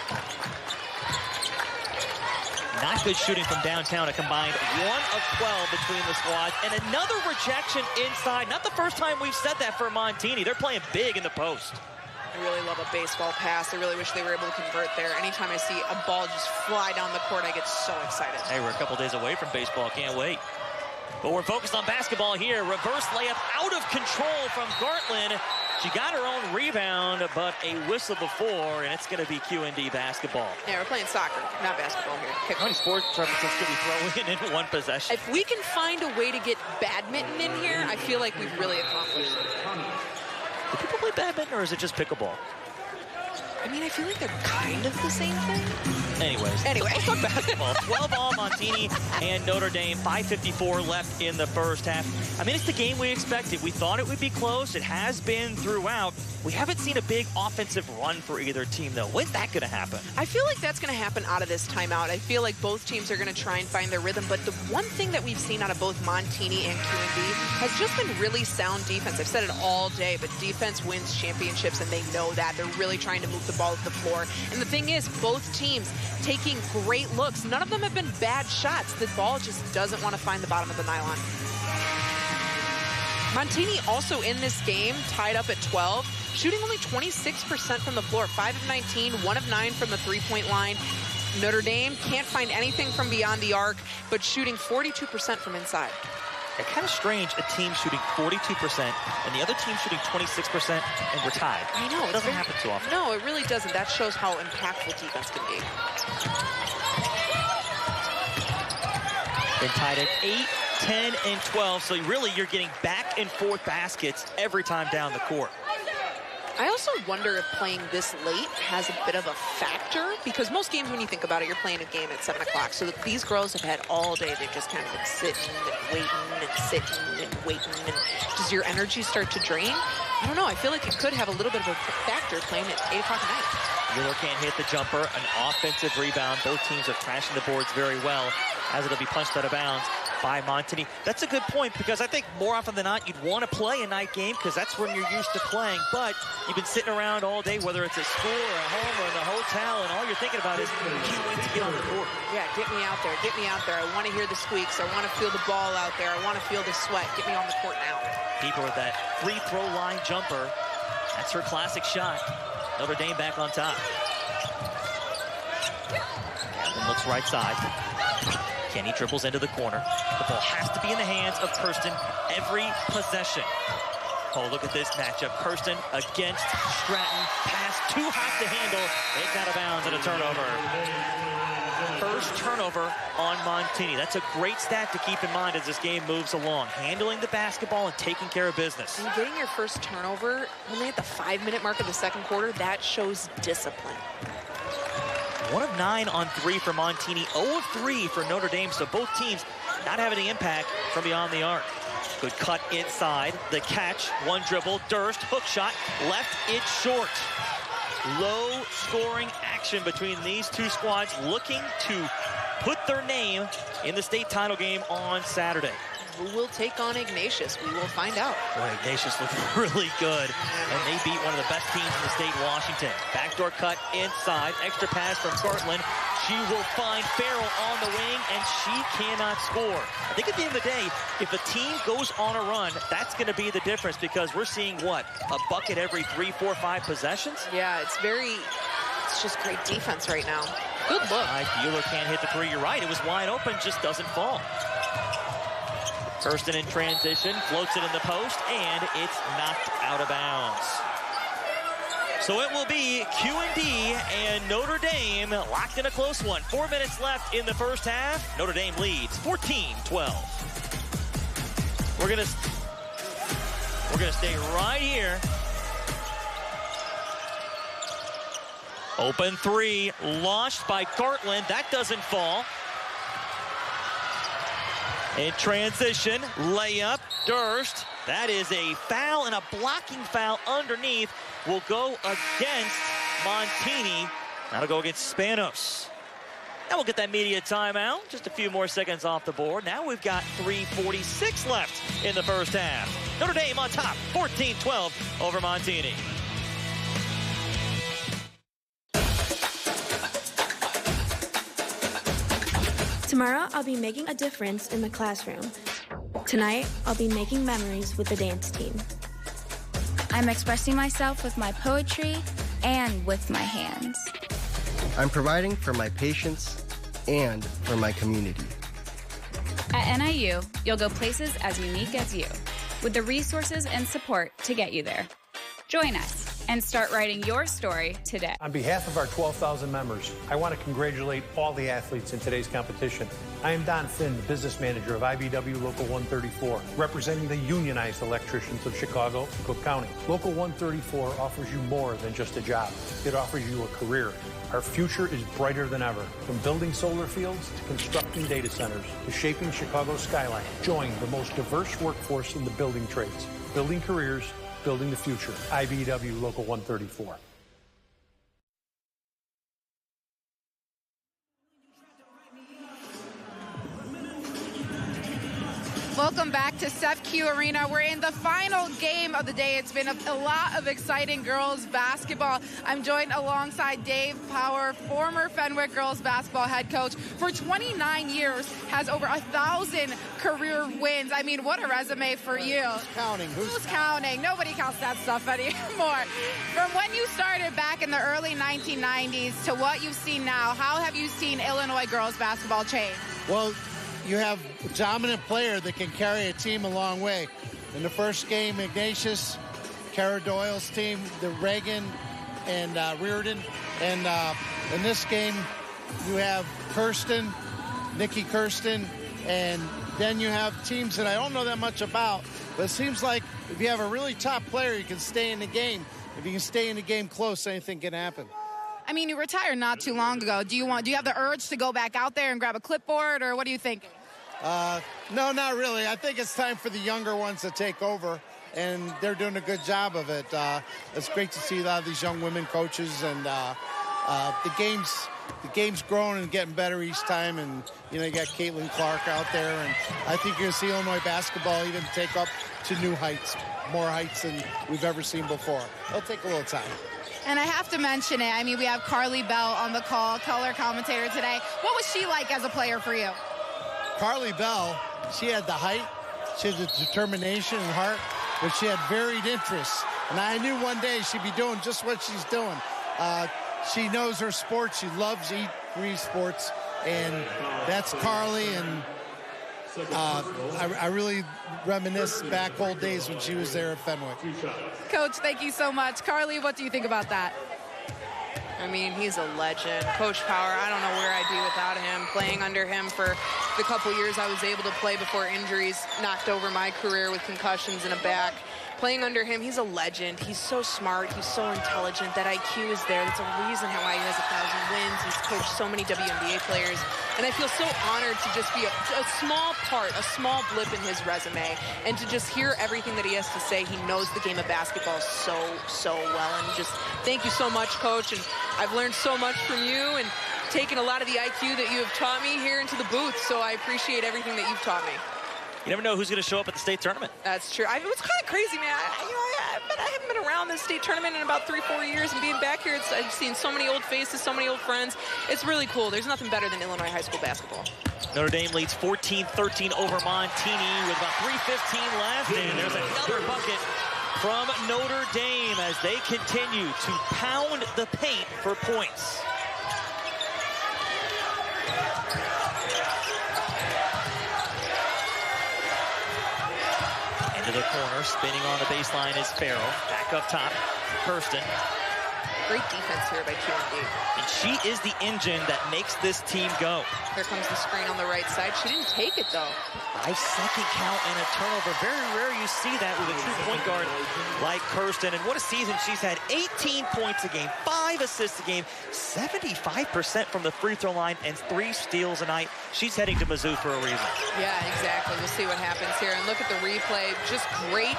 Speaker 9: Not good shooting from downtown. A combined 1 of 12 between the squads. And another rejection inside. Not the first time we've said that for Montini. They're playing big in the post.
Speaker 10: I really love a baseball pass. I really wish they were able to convert there. Anytime I see a ball just fly down the court, I get so excited.
Speaker 9: Hey, we're a couple days away from baseball. Can't wait. But we're focused on basketball here. Reverse layup out of control from Gartland. She got her own rebound, but a whistle before, and it's going to be QND basketball.
Speaker 10: Yeah, we're playing soccer, not basketball here.
Speaker 9: How many sports references could we throw in one possession?
Speaker 10: If we can find a way to get badminton in here, I feel like we've really accomplished it.
Speaker 9: Do people play badminton, or is it just pickleball?
Speaker 10: I mean, I feel like they're kind of the same thing.
Speaker 9: Anyways, let's talk basketball. 12 all Montini and Notre Dame. 5:54 left in the first half. I mean, it's the game we expected. We thought it would be close. It has been throughout. We haven't seen a big offensive run for either team, though. When's that going to happen?
Speaker 10: I feel like that's going to happen out of this timeout. I feel like both teams are going to try and find their rhythm, but the one thing that we've seen out of both Montini and QND has just been really sound defense. I've said it all day, but defense wins championships, and they know that. They're really trying to move the ball to the floor. And the thing is, both teams taking great looks. None of them have been bad shots. The ball just doesn't want to find the bottom of the nylon. Montini also in this game, tied up at 12, shooting only 26% from the floor, 5 of 19, 1 of 9 from the three-point line. Notre Dame can't find anything from beyond the arc, but shooting 42% from inside.
Speaker 9: It's kind of strange, a team shooting 42% and the other team shooting 26%, and we're tied.
Speaker 10: I know.
Speaker 9: It doesn't happen too often.
Speaker 10: No, it really doesn't. That shows how impactful defense can be.
Speaker 9: Been tied at 8, 10, and 12, so really you're getting back and forth baskets every time down the court.
Speaker 10: I also wonder if playing this late has a bit of a factor, because most games, when you think about it, you're playing a game at 7 o'clock. So these girls have had all day. They've just kind of been sitting and waiting and sitting and waiting. And does your energy start to drain? I don't know. I feel like it could have a little bit of a factor playing at 8 o'clock at night.
Speaker 9: Mueller can't hit the jumper. An offensive rebound. Both teams are crashing the boards very well, as it'll be punched out of bounds by Montini. That's a good point, because I think more often than not, you'd want to play a night game because that's when you're used to playing. But you've been sitting around all day, whether it's at school or at home or in the hotel, and all you're thinking about is, can't wait to get on the court.
Speaker 10: Yeah, get me out there. Get me out there. I want to hear the squeaks. I want to feel the ball out there. I want to feel the sweat. Get me on the court now.
Speaker 9: Pieper with that free throw line jumper. That's her classic shot. Notre Dame back on top. Kaplan looks right side. Kenny dribbles into the corner. The ball has to be in the hands of Kerstein every possession. Oh, look at this matchup. Kerstein against Stratton. Pass too hot to handle. It's out of bounds and a turnover. First turnover on Montini. That's a great stat to keep in mind as this game moves along. Handling the basketball and taking care of business.
Speaker 10: And getting your first turnover only at the 5-minute mark of the second quarter, that shows discipline.
Speaker 9: 1 of 9 on 3 for Montini, 0 of 3 for Notre Dame, so both teams not having any impact from beyond the arc. Good cut inside, the catch, one dribble, Durst, hook shot, left it short. Low scoring action between these two squads looking to put their name in the state title game on Saturday.
Speaker 10: Who will take on Ignatius? We will find out.
Speaker 9: Boy, Ignatius looked really good, and they beat one of the best teams in the state, Washington. Backdoor cut inside, extra pass from Gartland. She will find Farrell on the wing, and she cannot score. I think at the end of the day, if a team goes on a run, that's going to be the difference, because we're seeing, what, a bucket every 3, 4, 5 possessions?
Speaker 10: Yeah, it's just great defense right now. Good look.
Speaker 9: Bueller can't hit the three. You're right. It was wide open, just doesn't fall. Kerstein in transition, floats it in the post, and it's knocked out of bounds. So it will be Q&D and Notre Dame locked in a close one. 4 minutes left in the first half. Notre Dame leads 14-12. We're gonna stay right here. Open three, launched by Gartland. That doesn't fall. In transition, layup, Durst. That is a foul, and a blocking foul underneath will go against Montini. That'll go against Spanos. Now we'll get that media timeout. Just a few more seconds off the board. Now we've got 3:46 left in the first half. Notre Dame on top, 14-12 over Montini.
Speaker 1: Tomorrow, I'll be making a difference in the classroom. Tonight, I'll be making memories with the dance team.
Speaker 7: I'm expressing myself with my poetry and with my hands.
Speaker 6: I'm providing for my patients and for my community.
Speaker 7: At NIU, you'll go places as unique as you, with the resources and support to get you there. Join us and start writing your story today.
Speaker 5: On behalf of our 12,000 members, I want to congratulate all the athletes in today's competition. I am Don Finn, the business manager of IBW Local 134, representing the unionized electricians of Chicago and Cook County. Local 134 offers you more than just a job. It offers you a career. Our future is brighter than ever. From building solar fields to constructing data centers to shaping Chicago's skyline. Join the most diverse workforce in the building trades. Building careers, building the future. IBW Local 134.
Speaker 18: Welcome back to SEFQ Arena. We're in the final game of the day. It's been a lot of exciting girls basketball. I'm joined alongside Dave Power, former Fenwick girls basketball head coach. For 29 years, has over 1,000 career wins. I mean, what a resume for you.
Speaker 2: Who's counting?
Speaker 18: Who's counting? Nobody counts that stuff anymore. From when you started back in the early 1990s to what you've seen now, how have you seen Illinois girls basketball change?
Speaker 2: Well, you have a dominant player that can carry a team a long way. In the first game, Ignatius, Kara Doyle's team, the Reagan and Reardon. And in this game, you have Kerstein, Nikki Kerstein, and then you have teams that I don't know that much about, but it seems like if you have a really top player, you can stay in the game. If you can stay in the game close, anything can happen.
Speaker 18: I mean, you retired not too long ago. Do you have the urge to go back out there and grab a clipboard, or what are you thinking?
Speaker 2: No, not really. I think it's time for the younger ones to take over, and they're doing a good job of it. It's great to see a lot of these young women coaches, and the game's growing and getting better each time. And you got Caitlin Clark out there, and I think you're going to see Illinois basketball even take up to new heights, more heights than we've ever seen before. It'll take a little time.
Speaker 18: And I have to mention it. I mean, we have Carly Bell on the call, color commentator today. What was she like as a player for you?
Speaker 2: Carly Bell, she had the height, she had the determination and heart, but she had varied interests. And I knew one day she'd be doing just what she's doing. She knows her sport. She loves three sports, and that's Carly. And I really reminisce back old days when she was there at Fenwick.
Speaker 18: Coach, thank you so much. Carly, what do you think about that?
Speaker 10: I mean, he's a legend. Coach Power, I don't know where I'd be without him. Playing under him for the couple years I was able to play before injuries knocked over my career with concussions in a back. Playing under him, he's a legend. He's so smart. He's so intelligent. That IQ is there. That's a reason why he has 1,000 wins. He's coached so many WNBA players. And I feel so honored to just be a small part, a small blip in his resume. And to just hear everything that he has to say. He knows the game of basketball so well. And just thank you so much, Coach. And I've learned so much from you and taken a lot of the IQ that you have taught me here into the booth. So I appreciate everything that you've taught me.
Speaker 9: You never know who's going to show up at the state tournament.
Speaker 10: That's true. It was kind of crazy, man. I haven't been around this state tournament in about 3-4 years, and being back here, I've seen so many old faces, so many old friends. It's really cool. There's nothing better than Illinois high school basketball.
Speaker 9: Notre Dame leads 14-13 over Montini with about 3:15 left, and there's another bucket from Notre Dame as they continue to pound the paint for points. Into the corner, spinning on the baseline is Farrell. Back up top, Kerstein.
Speaker 10: Great defense here by QND.
Speaker 9: And she is the engine that makes this team go.
Speaker 10: Here comes the screen on the right side. She didn't take it, though.
Speaker 9: 5-second count and a turnover. Very rare you see that with a true point guard like Kerstein. And what a season. She's had 18 points a game, 5 assists a game, 75% from the free throw line, and 3 steals a night. She's heading to Mizzou for a reason.
Speaker 10: Yeah, exactly. We'll see what happens here. And look at the replay. Just great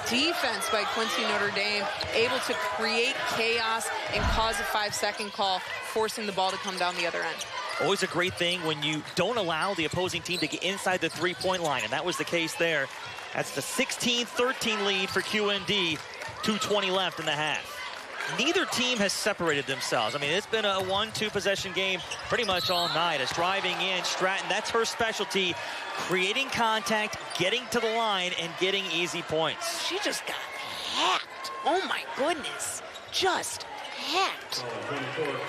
Speaker 10: defense by Quincy Notre Dame, able to create chaos and cause a 5-second call, forcing the ball to come down the other end.
Speaker 9: Always a great thing when you don't allow the opposing team to get inside the three-point line, and that was the case there. That's the 16-13 lead for QND, 2:20 left in the half. Neither team has separated themselves. I mean, it's been a 1-2 possession game pretty much all night. As driving in, Stratton, that's her specialty, creating contact, getting to the line, and getting easy points.
Speaker 10: She just got hacked. Oh, my goodness. Just hacked.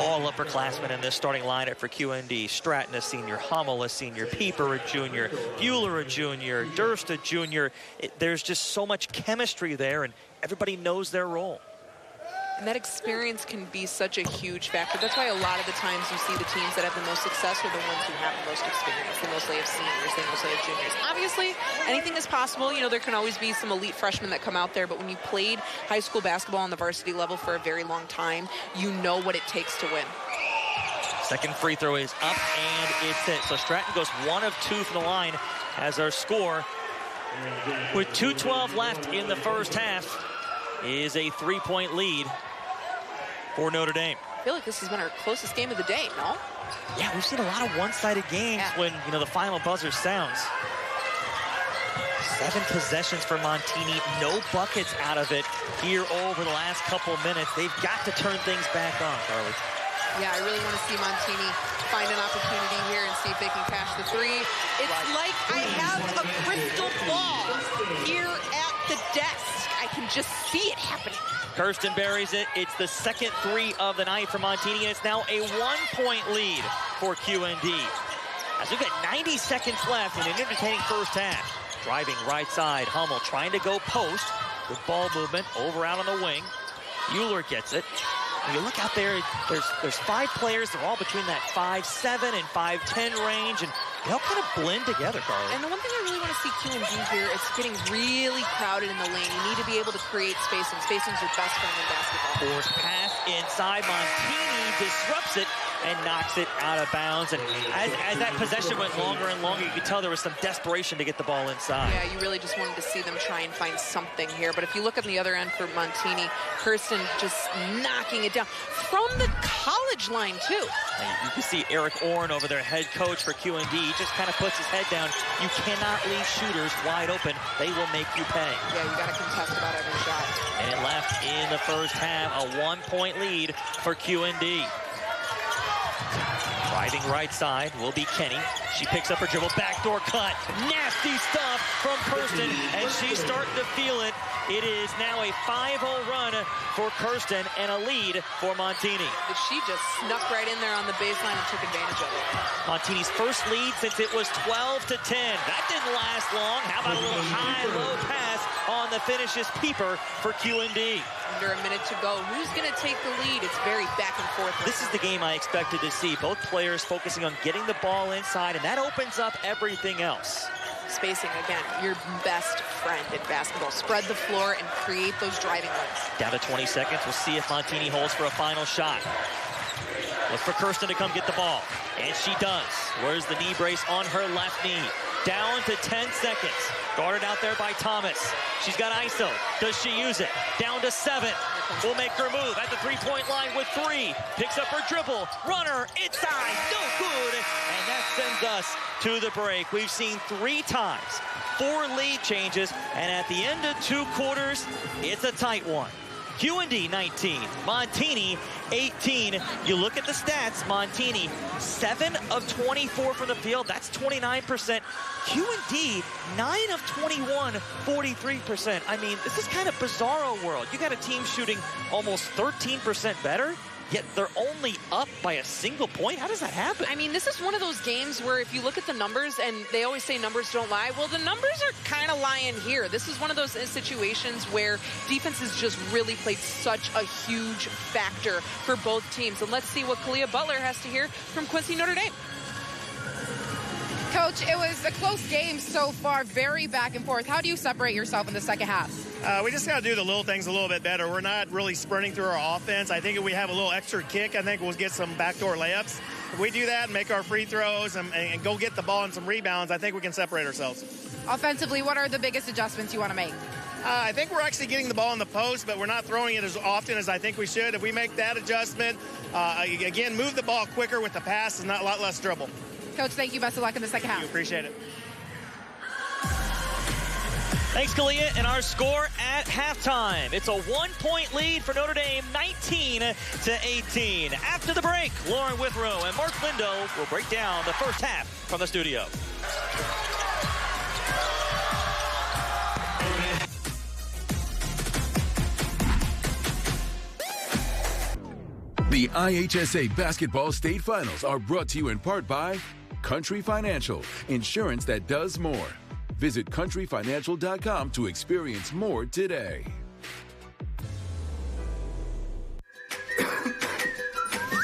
Speaker 9: All upperclassmen in this starting lineup for QND. Stratton a senior, Hummel a senior, Pieper a junior, Bueller a junior, Durst a junior. There's just so much chemistry there, and everybody knows their role.
Speaker 10: And that experience can be such a huge factor. That's why a lot of the times you see the teams that have the most success are the ones who have the most experience. They mostly have seniors, they mostly have juniors. Obviously, anything is possible. You know, there can always be some elite freshmen that come out there, but when you played high school basketball on the varsity level for a very long time, you know what it takes to win.
Speaker 9: Second free throw is up, and it's it. So Stratton goes 1 of 2 from the line as our score. With 2:12 left in the first half, is a 3-point lead for Notre Dame.
Speaker 10: I feel like this has been our closest game of the day, no?
Speaker 9: Yeah, we've seen a lot of one-sided games when, you know, the final buzzer sounds. 7 possessions for Montini, no buckets out of it here over the last couple minutes. They've got to turn things back on, Carly.
Speaker 10: Yeah, I really want to see Montini find an opportunity here and see if they can cash the 3. It's like I have a crystal ball here at the desk. I can just see it happening.
Speaker 9: Kerstein buries it. It's the second 3 of the night for Montini, and it's now a 1-point lead for QND. As we've got 90 seconds left in an entertaining first half. Driving right side, Hummel trying to go post with ball movement over out on the wing. Bueller gets it. When you look out there, there's 5 players. They're all between that 5'7" and 5'10" range, and they all kind of blend together, Carly.
Speaker 10: And the one thing I really want to see QND here, it's getting really crowded in the lane. You need to be able to create spacing. Spacing's your best friend in basketball.
Speaker 9: Force pass inside. Montini disrupts it and knocks it out of bounds. And as that possession went longer and longer, you could tell there was some desperation to get the ball inside.
Speaker 10: Yeah, you really just wanted to see them try and find something here. But if you look at the other end for Montini, Kerstein just knocking it down from the college line, too.
Speaker 9: And you can see Eric Orn over there, head coach for QND. He just kind of puts his head down. You cannot leave shooters wide open. They will make you pay.
Speaker 10: Yeah, you got to contest about every shot.
Speaker 9: And it left in the first half, a 1-point lead for QND. Driving right side will be Kenny. She picks up her dribble, backdoor cut. Nasty stuff from Kerstein, and she's starting to feel it. It is now a 5-0 run for Kerstein and a lead for Montini.
Speaker 10: But she just snuck right in there on the baseline and took advantage of it.
Speaker 9: Montini's first lead since it was 12-10. That didn't last long. How about a little high-low pass on the finishes Pieper for QND?
Speaker 10: Under a minute to go. Who's going to take the lead? It's very back and forth.
Speaker 9: This is the game I expected to see. Both players focusing on getting the ball inside, and that opens up everything else.
Speaker 10: Spacing, again, your best friend in basketball. Spread the floor and create those driving lanes.
Speaker 9: Down to 20 seconds. We'll see if Montini holds for a final shot. Look for Kerstein to come get the ball. And she does. Where's the knee brace on her left knee? Down to 10 seconds. Guarded out there by Thomas. She's got ISO. Does she use it? Down to 7. Will make her move at the 3-point line with 3. Picks up her dribble. Runner inside. No good. And that sends us to the break. We've seen 3 times 4 lead changes. And at the end of 2 quarters, it's a tight one. QND 19, Montini 18. You look at the stats, Montini 7 of 24 from the field. That's 29%. QND 9 of 21, 43%. I mean, this is kind of bizarro world. You got a team shooting almost 13% better. yet they're only up by a single point. How does that happen?
Speaker 10: I mean, this is one of those games where if you look at the numbers, and they always say numbers don't lie, well, the numbers are kind of lying here. This is one of those situations where defense has just really played such a huge factor for both teams. And let's see what Kalia Butler has to hear from Quincy Notre Dame.
Speaker 18: Coach, it was a close game so far, very back and forth. How do you separate yourself in the second half?
Speaker 8: We just got to do the little things a little bit better. We're not really sprinting through our offense. I think if we have a little extra kick, I think we'll get some backdoor layups. If we do that and make our free throws and go get the ball and some rebounds, I think we can separate ourselves.
Speaker 18: Offensively, what are the biggest adjustments you want to make?
Speaker 8: I think we're actually getting the ball in the post, but we're not throwing it as often as I think we should. If we make that adjustment, again, move the ball quicker with the pass and not a lot less dribble.
Speaker 18: Coach, thank you. Best of luck in the second half.
Speaker 8: Appreciate it.
Speaker 9: Thanks, Kalia. And our score at halftime. It's a 1-point lead for Notre Dame, 19-18. After the break, Lauren Withrow and Mark Lindo will break down the first half from the studio.
Speaker 11: The IHSA Basketball State Finals are brought to you in part by Country Financial, insurance that does more. Visit countryfinancial.com to experience more today.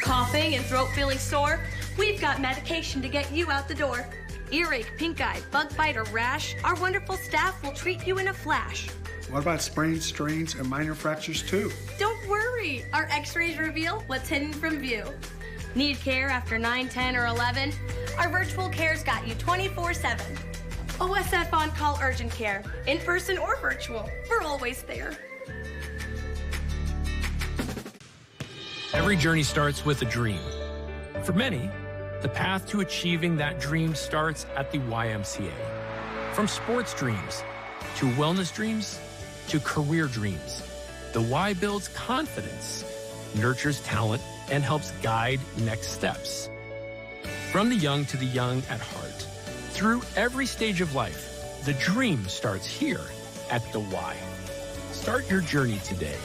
Speaker 15: Coughing and throat feeling sore? We've got medication to get you out the door. Earache, pink eye, bug bite, or rash? Our wonderful staff will treat you in a flash.
Speaker 16: What about sprains, strains, and minor fractures too?
Speaker 15: Don't worry, our x-rays reveal what's hidden from view. Need care after 9, 10, or 11? Our virtual care's got you 24/7. OSF on-call urgent care, in person or virtual, we're always there.
Speaker 12: Every journey starts with a dream. For many, the path to achieving that dream starts at the YMCA. From sports dreams to wellness dreams to career dreams, the Y builds confidence, nurtures talent, and helps guide next steps. From the young to the young at heart, through every stage of life, the dream starts here at the Y. Start your journey today.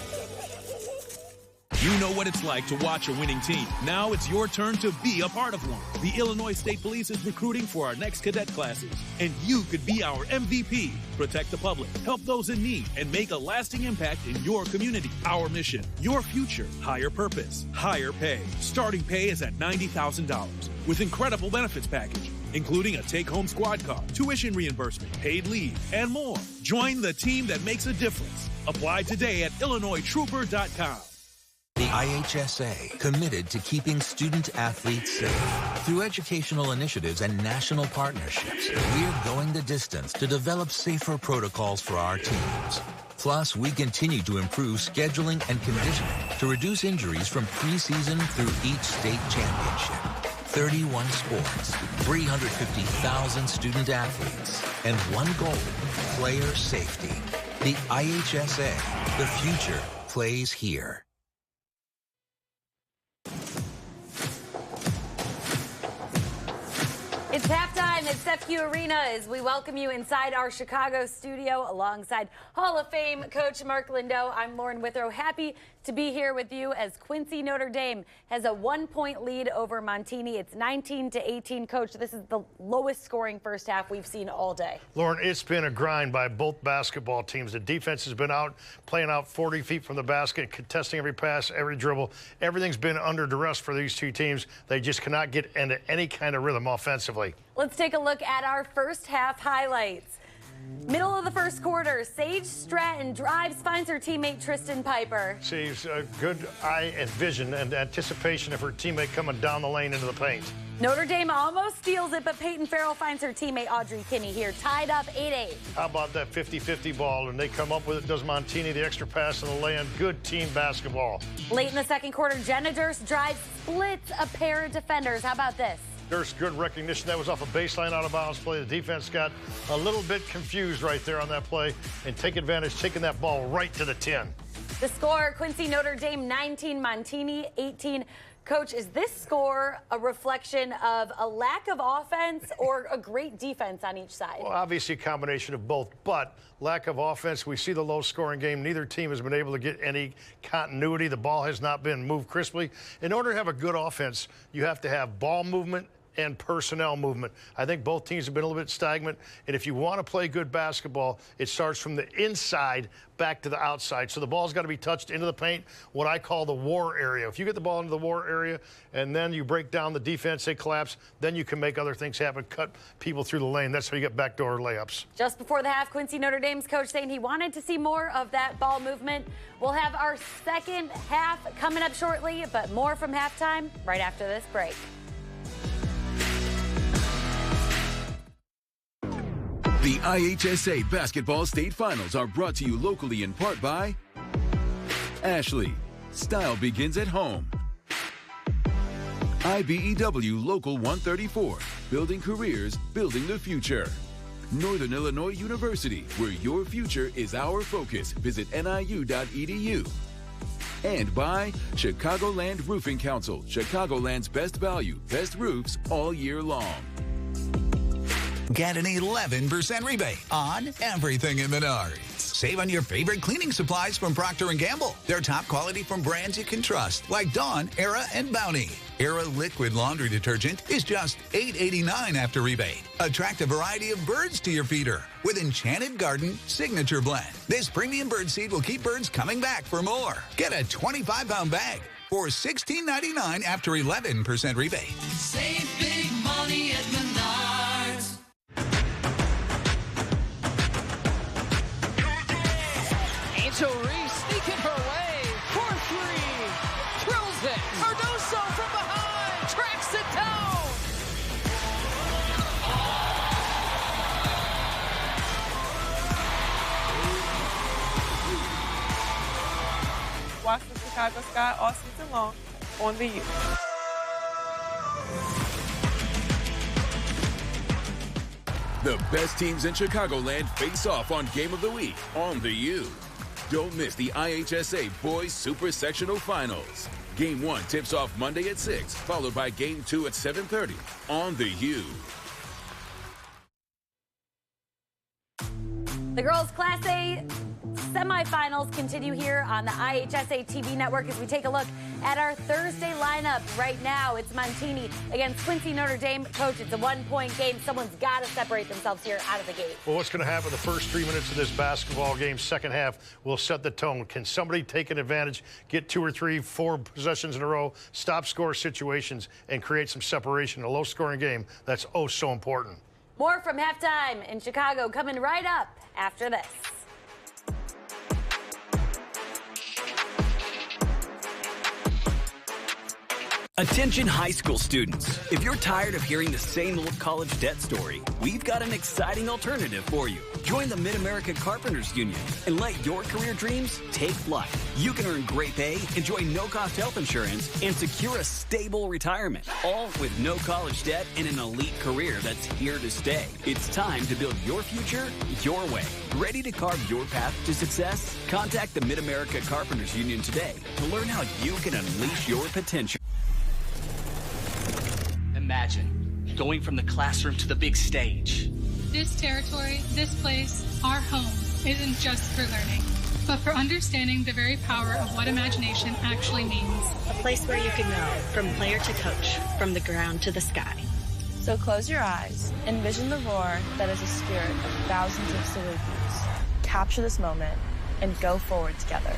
Speaker 13: You know what it's like to watch a winning team. Now it's your turn to be a part of one. The Illinois State Police is recruiting for our next cadet classes, and you could be our MVP. Protect the public, help those in need, and make a lasting impact in your community. Our mission, your future, higher purpose, higher pay. Starting pay is at $90,000 with incredible benefits package, including a take-home squad car, tuition reimbursement, paid leave, and more. Join the team that makes a difference. Apply today at IllinoisTrooper.com.
Speaker 14: The IHSA, committed to keeping student-athletes safe. Through educational initiatives and national partnerships, we're going the distance to develop safer protocols for our teams. Plus, we continue to improve scheduling and conditioning to reduce injuries from preseason through each state championship. 31 sports, 350,000 student-athletes, and one goal, player safety. The IHSA, the future plays here.
Speaker 25: It's halftime at SEPQ Arena as we welcome you inside our Chicago studio alongside Hall of Fame coach Mark Lindo. I'm Lauren Withrow, happy to be here with you as Quincy Notre Dame has a 1-point lead over Montini. It's 19-18. Coach, this is the lowest scoring first half we've seen all day.
Speaker 26: Lauren, it's been a grind by both basketball teams. The defense has been out, playing out 40 feet from the basket, contesting every pass, every dribble. Everything's been under duress for these two teams. They just cannot get into any kind of rhythm offensively.
Speaker 25: Let's take a look at our first half highlights. Middle of the first quarter, Sage Stratton drives, finds her teammate Tristan Piper.
Speaker 26: She's a good eye and vision and anticipation of her teammate coming down the lane into the paint.
Speaker 25: Notre Dame almost steals it, but Peyton Farrell finds her teammate Audrey Kinney here, tied up 8-8.
Speaker 26: How about that 50-50 ball? And they come up with it, does Montini the extra pass and the lay-in. Good team basketball.
Speaker 25: Late in the second quarter, Jenna Durst drives, splits a pair of defenders. How about this?
Speaker 26: Durst, good recognition. That was off a baseline out of bounds play. The defense got a little bit confused right there on that play and take advantage, taking that ball right to the 10.
Speaker 25: The score, Quincy Notre Dame 19, Montini 18. Coach, is this score a reflection of a lack of offense or a great defense on each side?
Speaker 26: Well, obviously a combination of both, but lack of offense. We see the low-scoring game. Neither team has been able to get any continuity. The ball has not been moved crisply. In order to have a good offense, you have to have ball movement and personnel movement. I think both teams have been a little bit stagnant, and if you want to play good basketball, it starts from the inside back to the outside. So the ball's got to be touched into the paint, what I call the war area. If you get the ball into the war area and then you break down the defense, they collapse, then you can make other things happen, cut people through the lane. That's how you get backdoor layups.
Speaker 25: Just before the half, Quincy, Notre Dame's coach saying he wanted to see more of that ball movement. We'll have our second half coming up shortly, but more from halftime right after this break.
Speaker 11: The IHSA Basketball State Finals are brought to you locally in part by Ashley. Style begins at home. IBEW Local 134. Building careers, building the future. Northern Illinois University, where your future is our focus. Visit niu.edu. And by Chicagoland Roofing Council. Chicagoland's best value, best roofs all year long.
Speaker 17: Get an 11% rebate on everything at Menards. Save on your favorite cleaning supplies from Procter & Gamble. They're top quality from brands you can trust, like Dawn, Era, and Bounty. Era liquid laundry detergent is just $8.89 after rebate. Attract a variety of birds to your feeder with Enchanted Garden Signature Blend. This premium bird seed will keep birds coming back for more. Get a 25-pound bag for $16.99 after 11% rebate.
Speaker 19: Save big money at Menards.
Speaker 20: Angel Reese sneaking her way for three. Drills it. Cardoso from behind. Tracks it down.
Speaker 21: Watch the Chicago Sky all season long on the U.
Speaker 11: The best teams in Chicagoland face off on Game of the Week on the U. Don't miss the IHSA Boys Super Sectional Finals. Game 1 tips off Monday at 6, followed by Game 2 at 7:30 on the U.
Speaker 25: The girls' Class A semifinals continue here on the IHSA TV network as we take a look at our Thursday lineup right now. It's Montini against Quincy Notre Dame. Coach, it's a one-point game. Someone's got to separate themselves here out of the gate.
Speaker 26: Well, what's going to happen the first 3 minutes of this basketball game, second half, will set the tone. Can somebody take an advantage, get 2 or 3, 4 possessions in a row, stop score situations, and create some separation in a low-scoring game? That's oh so important.
Speaker 25: More from halftime in Chicago coming right up after this.
Speaker 23: Attention high school students. If you're tired of hearing the same old college debt story, we've got an exciting alternative for you. Join the Mid-America Carpenters Union and let your career dreams take flight. You can earn great pay, enjoy no-cost health insurance, and secure a stable retirement, all with no college debt and an elite career that's here to stay. It's time to build your future your way. Ready to carve your path to success? Contact the Mid-America Carpenters Union today to learn how you can unleash your potential.
Speaker 24: Imagine going from the classroom to the big stage.
Speaker 27: This territory, this place, our home, isn't just for learning, but for understanding the very power of what imagination actually means.
Speaker 28: A place where you can go from player to coach, from the ground to the sky.
Speaker 22: So close your eyes, envision the roar that is a spirit of thousands of Salukis. Capture this moment and go forward together.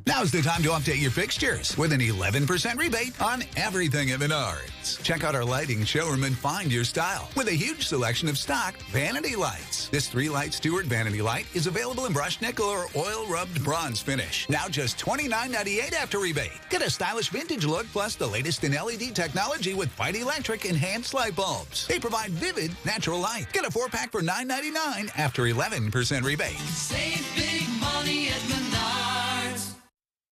Speaker 17: Now's the time to update your fixtures with an 11% rebate on everything at Menards. Check out our lighting showroom and find your style with a huge selection of stock vanity lights. This 3-light Stewart vanity light is available in brushed nickel or oil-rubbed bronze finish. Now just $29.98 after rebate. Get a stylish vintage look plus the latest in LED technology with Fight Electric enhanced light bulbs. They provide vivid, natural light. Get a 4-pack for $9.99 after 11% rebate.
Speaker 19: Save big money at Menards.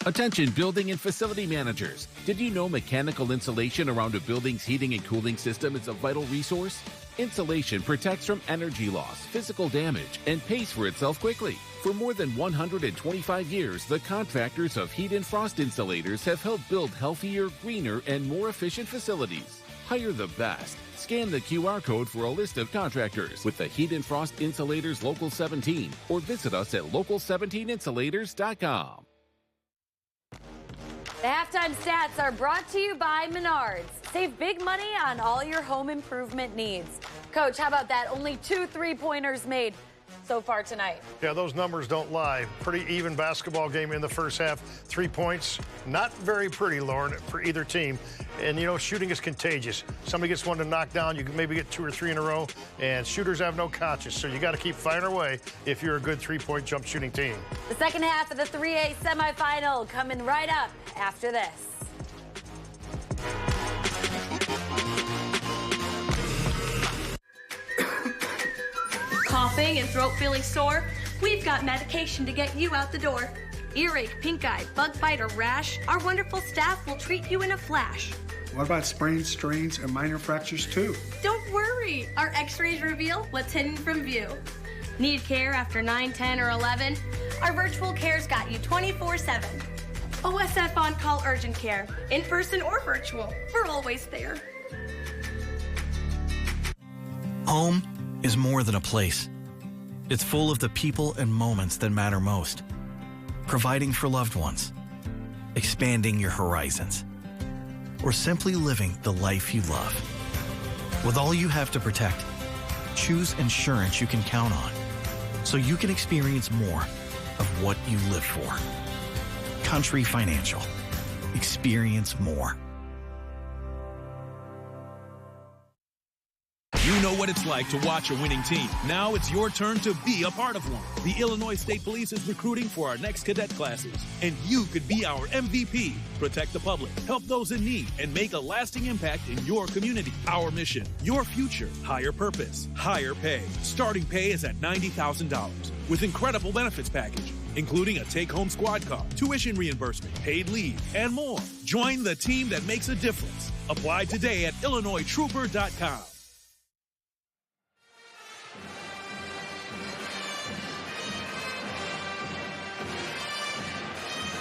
Speaker 29: Attention building and facility managers. Did you know mechanical insulation around a building's heating and cooling system is a vital resource? Insulation protects from energy loss, physical damage, and pays for itself quickly. For more than 125 years, the contractors of Heat and Frost Insulators have helped build healthier, greener, and more efficient facilities. Hire the best. Scan the QR code for a list of contractors with the Heat and Frost Insulators Local 17 or visit us at local17insulators.com.
Speaker 25: The halftime stats are brought to you by Menards. Save big money on all your home improvement needs. Coach, how about that? Only 2 3-pointers made so far tonight.
Speaker 26: Yeah, those numbers don't lie. Pretty even basketball game in the first half. 3 points, not very pretty, Lauren, for either team. And, you know, shooting is contagious. Somebody gets one to knock down, you can maybe get 2 or 3 in a row, and shooters have no conscience, so you got to keep firing away if you're a good 3-point jump shooting team.
Speaker 25: The second half of the 3A semifinal coming right up after this.
Speaker 15: Coughing and throat feeling sore? We've got medication to get you out the door. Earache, pink eye, bug bite, or rash? Our wonderful staff will treat you in a flash.
Speaker 16: What about sprains, strains, and minor fractures too?
Speaker 15: Don't worry, our x-rays reveal what's hidden from view. Need care after 9, 10, or 11? Our virtual care's got you 24/7. OSF on-call urgent care, in person or virtual, we're always there.
Speaker 1: Home is more than a place. It's full of the people and moments that matter most. Providing for loved ones, expanding your horizons, or simply living the life you love. With all you have to protect, choose insurance you can count on so you can experience more of what you live for. Country Financial. Experience more.
Speaker 13: You know what it's like to watch a winning team. Now it's your turn to be a part of one. The Illinois State Police is recruiting for our next cadet classes, and you could be our MVP. Protect the public, help those in need, and make a lasting impact in your community. Our mission, your future, higher purpose, higher pay. Starting pay is at $90,000 with incredible benefits package, including a take-home squad car, tuition reimbursement, paid leave, and more. Join the team that makes a difference. Apply today at IllinoisTrooper.com.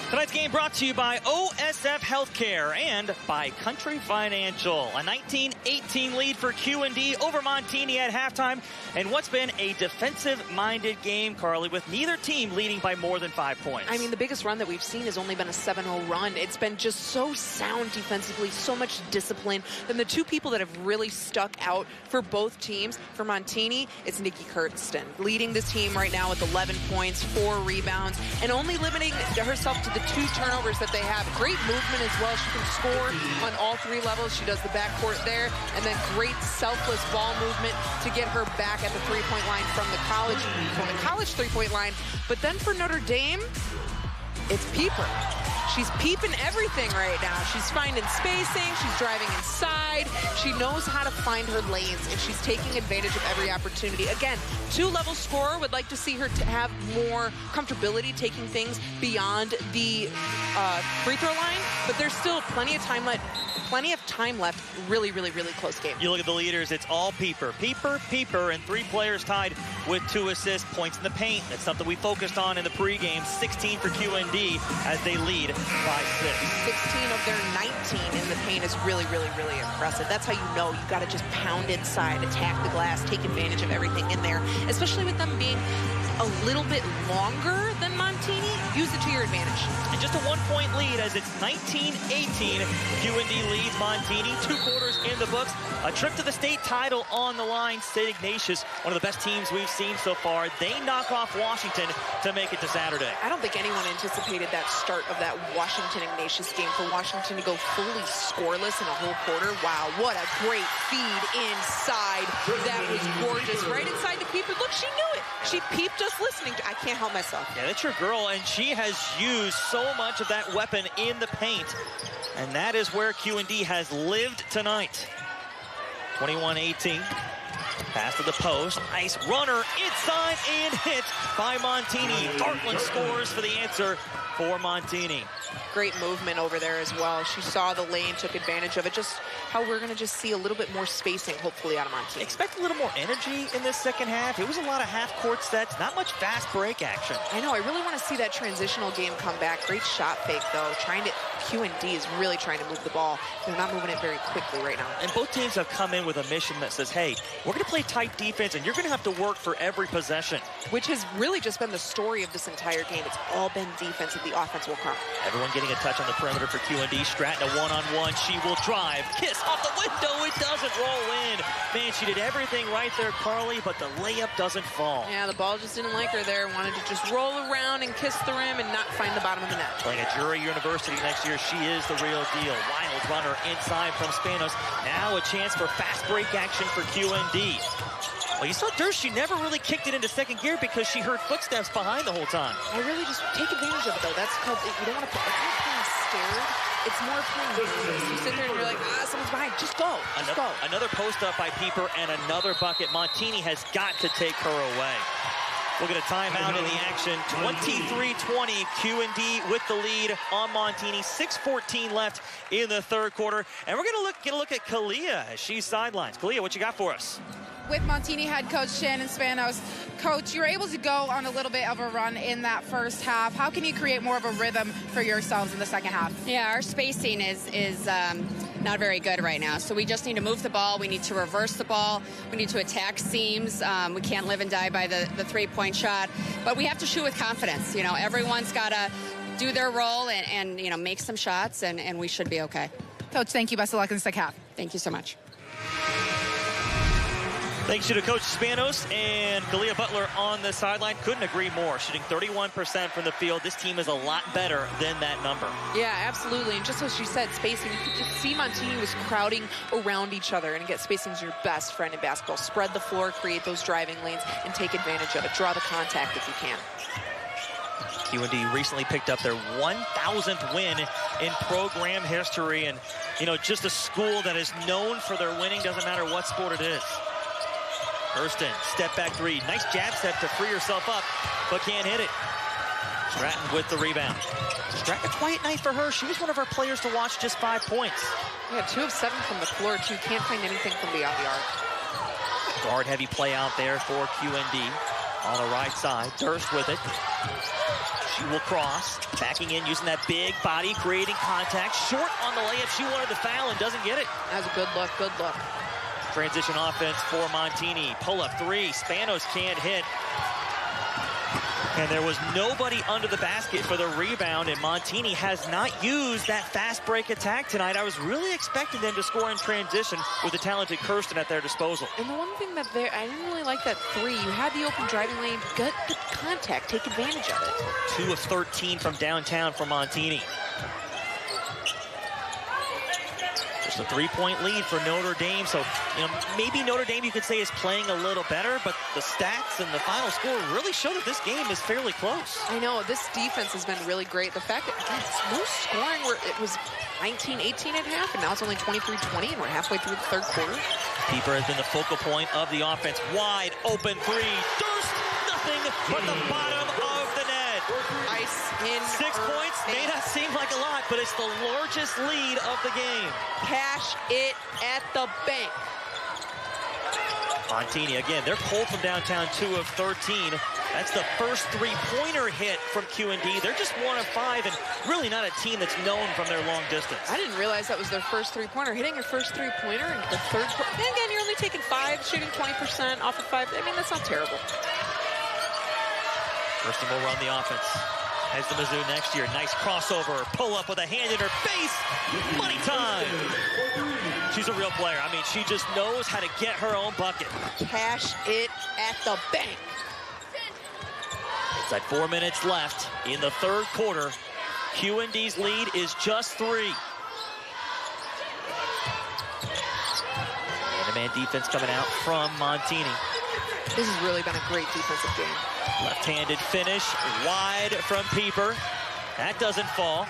Speaker 9: Tonight's game brought to you by OSF Healthcare and by Country Financial. A 19-18 lead for Q&D over Montini at halftime. And what's been a defensive-minded game, Carly, with neither team leading by more than 5 points.
Speaker 2: I mean, the biggest run that we've seen has only been a 7-0 run. It's been just so sound defensively, so much discipline. And the two people that have really stuck out for both teams, for Montini, it's Nikki Kerstein, leading this team right now with 11 points, 4 rebounds, and only limiting herself to the 2 turnovers that they have. Great movement as well. She can score on all 3 levels. She does the backcourt there, and then great selfless ball movement to get her back at the 3-point line from the college 3-point line. But then for Notre Dame, it's Peeper. She's peeping everything right now. She's finding spacing. She's driving inside. She knows how to find her lanes, and she's taking advantage of every opportunity. Again, 2-level scorer. Would like to see her to have more comfortability taking things beyond the free throw line, but there's still plenty of time left. Really, really, really close game.
Speaker 9: You look at the leaders, it's all Peeper, and 3 players tied with 2 assists, points in the paint. That's something we focused on in the pregame. 16 for Q&D as they lead by 6.
Speaker 2: 16 of their 19 in the paint is really, really, really impressive. That's how you know you got to just pound inside, attack the glass, take advantage of everything in there, especially with them being a little bit longer than Montini. Use it to your advantage.
Speaker 9: And just a 1-point lead as it's 19-18. Q&D leads Montini. 2 quarters in the books. A trip to the state title on the line. St. Ignatius, one of the best teams we've seen so far. They knock off Washington to make it to Saturday.
Speaker 2: I don't think anyone anticipated that start of that Washington-Ignatius game for Washington to go fully scoreless in a whole quarter. Wow, what a great feed inside. That was gorgeous. Right inside the keeper. Look, she knew it. She peeped us listening. I can't help myself.
Speaker 9: Yeah, that's your girl, and she has used so much of that weapon in the paint. And that is where Q&D has lived tonight. 21-18. Pass to the post. Nice runner inside and hit by Montini. Gartland scores for the answer for Montini.
Speaker 2: Great movement over there as well. She saw the lane, took advantage of it. Just how we're going to just see a little bit more spacing, hopefully, out of Montini.
Speaker 9: Expect a little more energy in this second half. It was a lot of half-court sets, not much fast break action.
Speaker 2: I know. I really want to see that transitional game come back. Great shot fake, though. QND is really trying to move the ball. They're not moving it very quickly right now.
Speaker 9: And both teams have come in with a mission that says, hey, we're going to play tight defense, and you're going to have to work for every possession.
Speaker 2: Which has really just been the story of this entire game. It's all been defense, and the offense will come.
Speaker 9: Everyone getting a touch on the perimeter for QND. Stratton a one-on-one. She will drive. Kiss off the window. It doesn't roll in. Man, she did everything right there, Carly, but the layup doesn't fall.
Speaker 2: Yeah, the ball just didn't like her there. Wanted to just roll around and kiss the rim and not find the bottom of the net.
Speaker 9: Playing at Drury University next year, she is the real deal. Wild runner inside from Spanos. Now a chance for fast break action for QND. Well, you saw Durst, she never really kicked it into second gear because she heard footsteps behind the whole time.
Speaker 2: I really just take advantage of it, though. That's called, you don't want to play, if you're playing scared, it's more playing dangerous. You sit there and you're like, someone's behind, just go, just go.
Speaker 9: Another post up by Pieper and another bucket. Montini has got to take her away. We'll get a timeout in the action. 23-20, QND with the lead on Montini. 6:14 left in the third quarter. And we're going to get a look at Kalia as she's sidelines. Kalia, what you got for us?
Speaker 3: With Montini head coach Shannon Spanos. Coach, you're able to go on a little bit of a run in that first half. How can you create more of a rhythm for yourselves in the second half?
Speaker 4: Yeah, our spacing is not very good right now. So we just need to move the ball. We need to reverse the ball. We need to attack seams. We can't live and die by the three-point shot. But we have to shoot with confidence. You know, everyone's got to do their role and you know, make some shots, and we should be okay.
Speaker 3: Coach, thank you. Best of luck in the second half.
Speaker 4: Thank you so much.
Speaker 9: Thanks to Coach Spanos and Kalia Butler on the sideline. Couldn't agree more. Shooting 31% from the field. This team is a lot better than that number.
Speaker 2: Yeah, absolutely. And just as she said, spacing, you could just see Montini was crowding around each other, and get spacing is your best friend in basketball. Spread the floor, create those driving lanes, and take advantage of it. Draw the contact if you can.
Speaker 9: QND recently picked up their 1,000th win in program history, and you know, just a school that is known for their winning, doesn't matter what sport it is. Kerstein, step back three. Nice jab step to free herself up, but can't hit it. Stratton with the rebound. Stratton, a quiet night for her. She was one of our players to watch, just 5 points.
Speaker 2: Yeah, 2 of 7 from the floor, too. Can't find anything from beyond the arc.
Speaker 9: Guard heavy play out there for QND. On the right side, Durst with it. She will cross, backing in, using that big body, creating contact. Short on the layup. She wanted the foul and doesn't get it.
Speaker 2: That was a good look, good look.
Speaker 9: Transition offense for Montini. Pull-up three. Spanos can't hit. And there was nobody under the basket for the rebound, and Montini has not used that fast break attack tonight. I was really expecting them to score in transition with the talented Kerstein at their disposal.
Speaker 2: And the one thing that I didn't really like that three. You had the open driving lane, get the contact, take advantage of it.
Speaker 9: 2 of 13 from downtown for Montini. Just a 3-point lead for Notre Dame. So, you know, maybe Notre Dame, you could say, is playing a little better, but the stats and the final score really show that this game is fairly close.
Speaker 2: I know, this defense has been really great. The fact that it's no scoring, where it was 19-18 at half, and now it's only 23-20, and we're halfway through the third quarter.
Speaker 9: Pieper has been the focal point of the offense. Wide open three. Durst, nothing but the bottom of the net.
Speaker 2: Ice in
Speaker 9: 6 points may not seem like a lot, but it's the largest lead of the game.
Speaker 2: Cash it at the bank.
Speaker 9: Montini, again, they're pulled from downtown, 2 of 13. That's the first three-pointer hit from QND. They're just 1 of 5, and really not a team that's known from their long distance.
Speaker 2: I didn't realize that was their first three-pointer. Hitting your first three-pointer in the third quarter. And again, you're only taking 5, shooting 20% off of 5. I mean, that's not terrible.
Speaker 9: Kerstein will run the offense. Has the Mizzou next year. Nice crossover. Pull up with a hand in her face. Money time. She's a real player. I mean, she just knows how to get her own bucket.
Speaker 2: Cash it at the bank.
Speaker 9: It's at 4 minutes left in the third quarter. QND's lead is just 3. Man-to-man defense coming out from Montini.
Speaker 2: This has really been a great defensive game.
Speaker 9: Left-handed finish, wide from Pieper. That doesn't fall.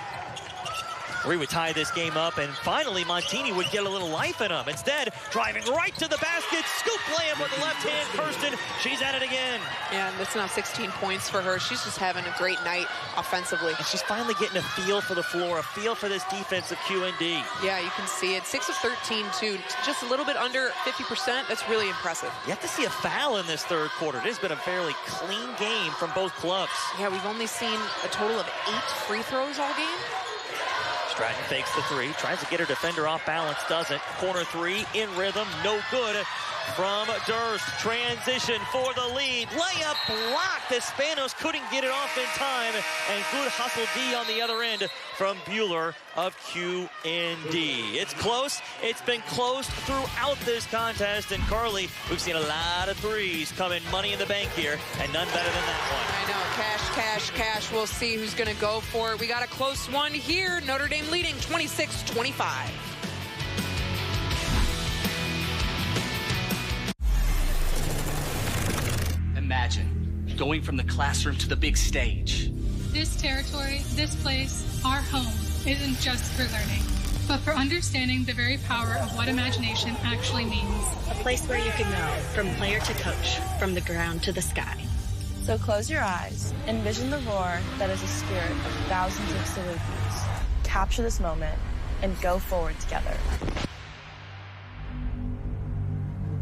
Speaker 9: We would tie this game up, and finally Montini would get a little life in him. Instead, driving right to the basket, scoop layup with the left hand. Kerstein, she's at it again.
Speaker 2: Yeah, and that's now 16 points for her. She's just having a great night offensively.
Speaker 9: And she's finally getting a feel for the floor, a feel for this defense of QND.
Speaker 2: Yeah, you can see it. 6 of 13, too. Just a little bit under 50%. That's really impressive.
Speaker 9: You have to see a foul in this third quarter. It has been a fairly clean game from both clubs.
Speaker 2: Yeah, we've only seen a total of 8 free throws all game.
Speaker 9: Stratton fakes the three, tries to get her defender off balance, doesn't. Corner three, in rhythm, no good from Durst. Transition for the lead. Layup blocked. Hispanos couldn't get it off in time. And good hustle D on the other end from Bueller of QND. It's close. It's been close throughout this contest. And Carly, we've seen a lot of threes coming money in the bank here, and none better than that one.
Speaker 2: I know. Cash, cash, cash. We'll see who's going to go for it. We got a close one here. Notre Dame leading 26-25.
Speaker 24: Imagine going from the classroom to the big stage.
Speaker 27: This territory, this place, our home, isn't just for learning, but for understanding the very power of what imagination actually means.
Speaker 28: A place where you can go from player to coach, from the ground to the sky.
Speaker 22: So close your eyes, envision the roar that is a spirit of thousands of Salukis. Capture this moment and go forward together.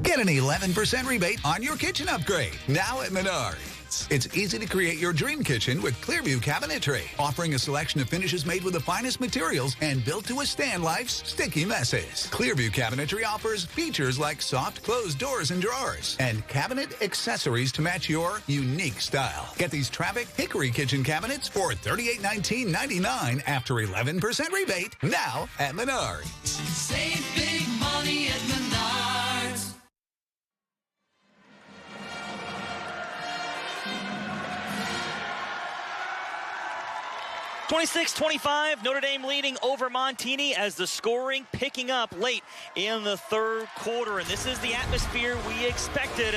Speaker 17: Get an 11% rebate on your kitchen upgrade now at Menards. It's easy to create your dream kitchen with Clearview Cabinetry, offering a selection of finishes made with the finest materials and built to withstand life's sticky messes. Clearview Cabinetry offers features like soft closed doors and drawers and cabinet accessories to match your unique style. Get these Traffic Hickory kitchen cabinets for $3819.99 after 11% rebate now at Menards.
Speaker 19: Save big money at Menards.
Speaker 9: 26-25, Notre Dame leading over Montini as the scoring picking up late in the third quarter. And this is the atmosphere we expected.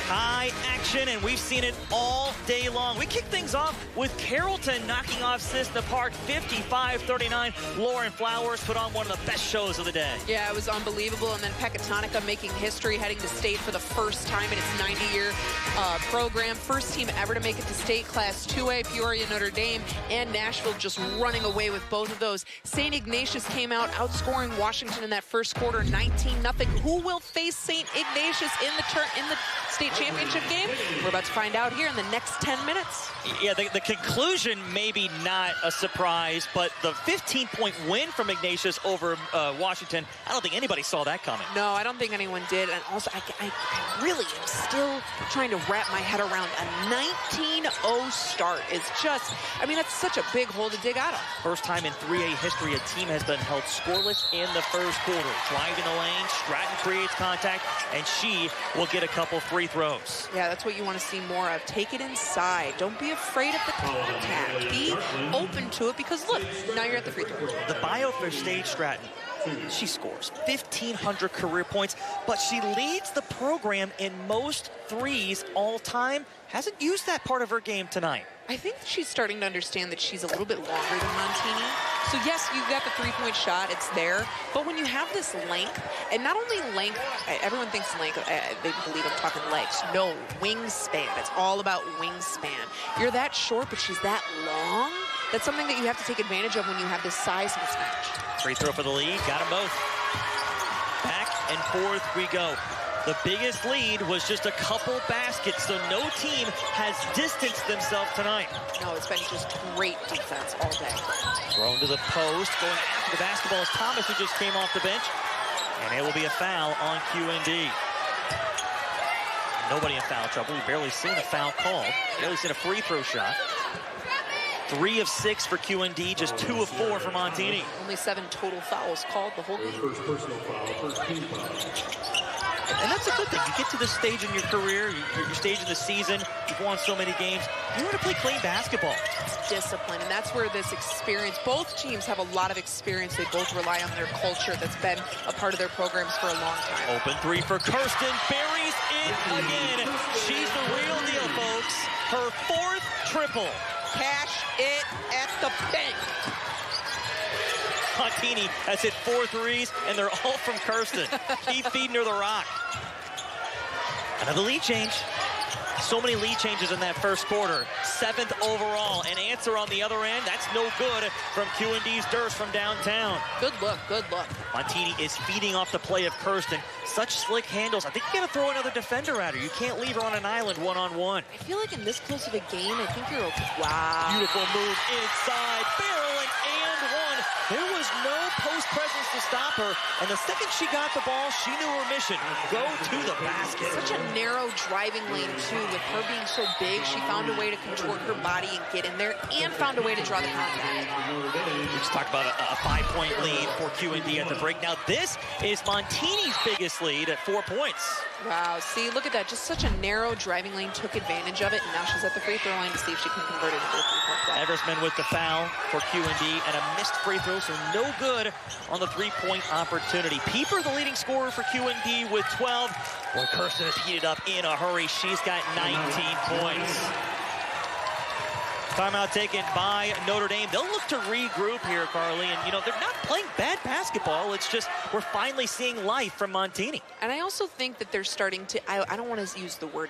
Speaker 9: High action, and we've seen it all day long. We kick things off with Carrollton knocking off Cissna Park 55-39. Lauren Flowers put on one of the best shows of the day.
Speaker 2: Yeah, it was unbelievable. And then Pecatonica making history, heading to state for the first time in its 90-year program. First team ever to make it to state, Class 2A. Peoria, Notre Dame, and Nashville just running away with both of those. St. Ignatius came out outscoring Washington in that first quarter 19-0. Who will face St. Ignatius in the state championship game? We're about to find out here in the next 10 minutes.
Speaker 9: Yeah, the conclusion maybe not a surprise, but the 15-point win from Ignatius over Washington, I don't think anybody saw that coming.
Speaker 2: No, I don't think anyone did. And also, I really am still trying to wrap my head around a 19-0 start. Is just, I mean, that's such a big hole to dig out of.
Speaker 9: First time in 3A history a team has been held scoreless in the first quarter. Driving the lane, Stratton creates contact, and she will get a couple free throws.
Speaker 2: Yeah, that's what you want to see more of. Take it inside. Don't be afraid of the contact. Be open to it, because look, now you're at the free throw.
Speaker 9: The bio for Stage Stratton, she scores 1,500 career points, but she leads the program in most threes all time. Hasn't used that part of her game tonight.
Speaker 2: I think she's starting to understand that she's a little bit longer than Montini. So yes, you got the three-point shot, it's there. But when you have this length, and not only length, everyone thinks length, they believe I'm talking legs. No, wingspan. It's all about wingspan. You're that short, but she's that long. That's something that you have to take advantage of when you have this size mismatch.
Speaker 9: Free throw for the lead, got them both. Back and forth we go. The biggest lead was just a couple baskets, so no team has distanced themselves tonight.
Speaker 2: No, it's been just great defense all day.
Speaker 9: Thrown to the post, going after the basketball is Thomas, who just came off the bench. And it will be a foul on QND. Nobody in foul trouble. We've barely seen a foul called. Barely seen a free throw shot. 3 of 6 for QND, just 2 of 4 for Montini.
Speaker 2: Only 7 total fouls called the whole game.
Speaker 5: First personal foul, first team foul.
Speaker 9: And that's a good thing. You get to this stage in your career, your stage in the season, you've won so many games, you want to play clean basketball.
Speaker 2: It's discipline, and that's where this experience, both teams have a lot of experience. They both rely on their culture that's been a part of their programs for a long time.
Speaker 9: Open three for Kerstein, buries it again. She's the real deal, folks. Her 4th triple.
Speaker 2: Cash it at the bank.
Speaker 9: Montini has hit 4 threes, and they're all from Kerstein. Keep feeding her the rock. Another lead change. So many lead changes in that first quarter. 7th overall. An answer on the other end. That's no good from Q&D's Durst from downtown.
Speaker 2: Good look, good look.
Speaker 9: Montini is feeding off the play of Kerstein. Such slick handles. I think you got to throw another defender at her. You can't leave her on an island one-on-one.
Speaker 2: I feel like in this close of a game, I think you're okay. Wow.
Speaker 9: Beautiful move inside. Barreling and one. There was no post presence to stop her. And the second she got the ball, she knew her mission. Go to the basket.
Speaker 2: Such a narrow driving lane, too. With her being so big, she found a way to contort her body and get in there and found a way to draw the contact.
Speaker 9: We just talked about a 5-point lead for Q&D at the break. Now this is Montini's biggest lead at 4 points.
Speaker 2: Wow, see, look at that. Just such a narrow driving lane, took advantage of it, and now she's at the free throw line to see if she can convert it into a 3-point play.
Speaker 9: Eversman with the foul for Q&D and a missed free throw, so no good on the 3-point opportunity. Pieper, the leading scorer for Q&D with 12. Boy, Kerstein is heated up in a hurry. She's got 19 points. Timeout taken by Notre Dame. They'll look to regroup here, Carly. And, you know, they're not playing bad basketball. It's just we're finally seeing life from Montini.
Speaker 2: And I also think that they're starting to, I don't want to use the word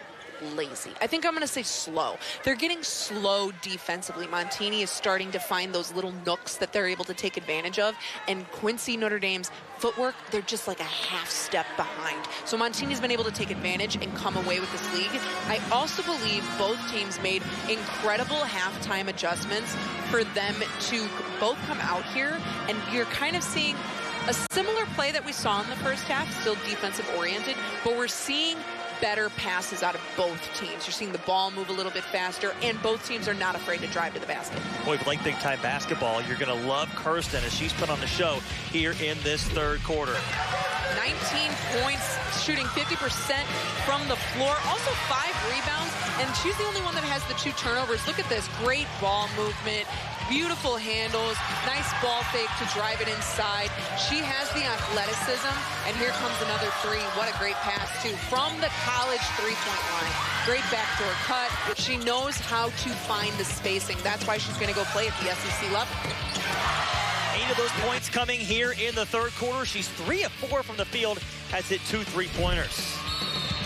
Speaker 2: lazy. I think I'm going to say slow. They're getting slow defensively. Montini is starting to find those little nooks that they're able to take advantage of. And Quincy, Notre Dame's footwork, they're just like a half step behind. So Montini's been able to take advantage and come away with this league. I also believe both teams made incredible halftime adjustments for them to both come out here, and you're kind of seeing a similar play that we saw in the first half, still defensive oriented, but we're seeing better passes out of both teams. You're seeing the ball move a little bit faster, and both teams are not afraid to drive to the basket.
Speaker 9: Boy, if you like big-time basketball, you're going to love Kerstein as she's put on the show here in this third quarter.
Speaker 2: 19 points, shooting 50% from the floor, also 5 rebounds, and she's the only one that has the 2 turnovers. Look at this, great ball movement, beautiful handles, nice ball fake to drive it inside. She has the athleticism, and here comes another 3. What a great pass, too, from the college 3-point line. Great backdoor cut. She knows how to find the spacing. That's why she's going to go play at the SEC level.
Speaker 9: 8 of those points coming here in the third quarter. She's 3 of 4 from the field, has hit 2 3-pointers.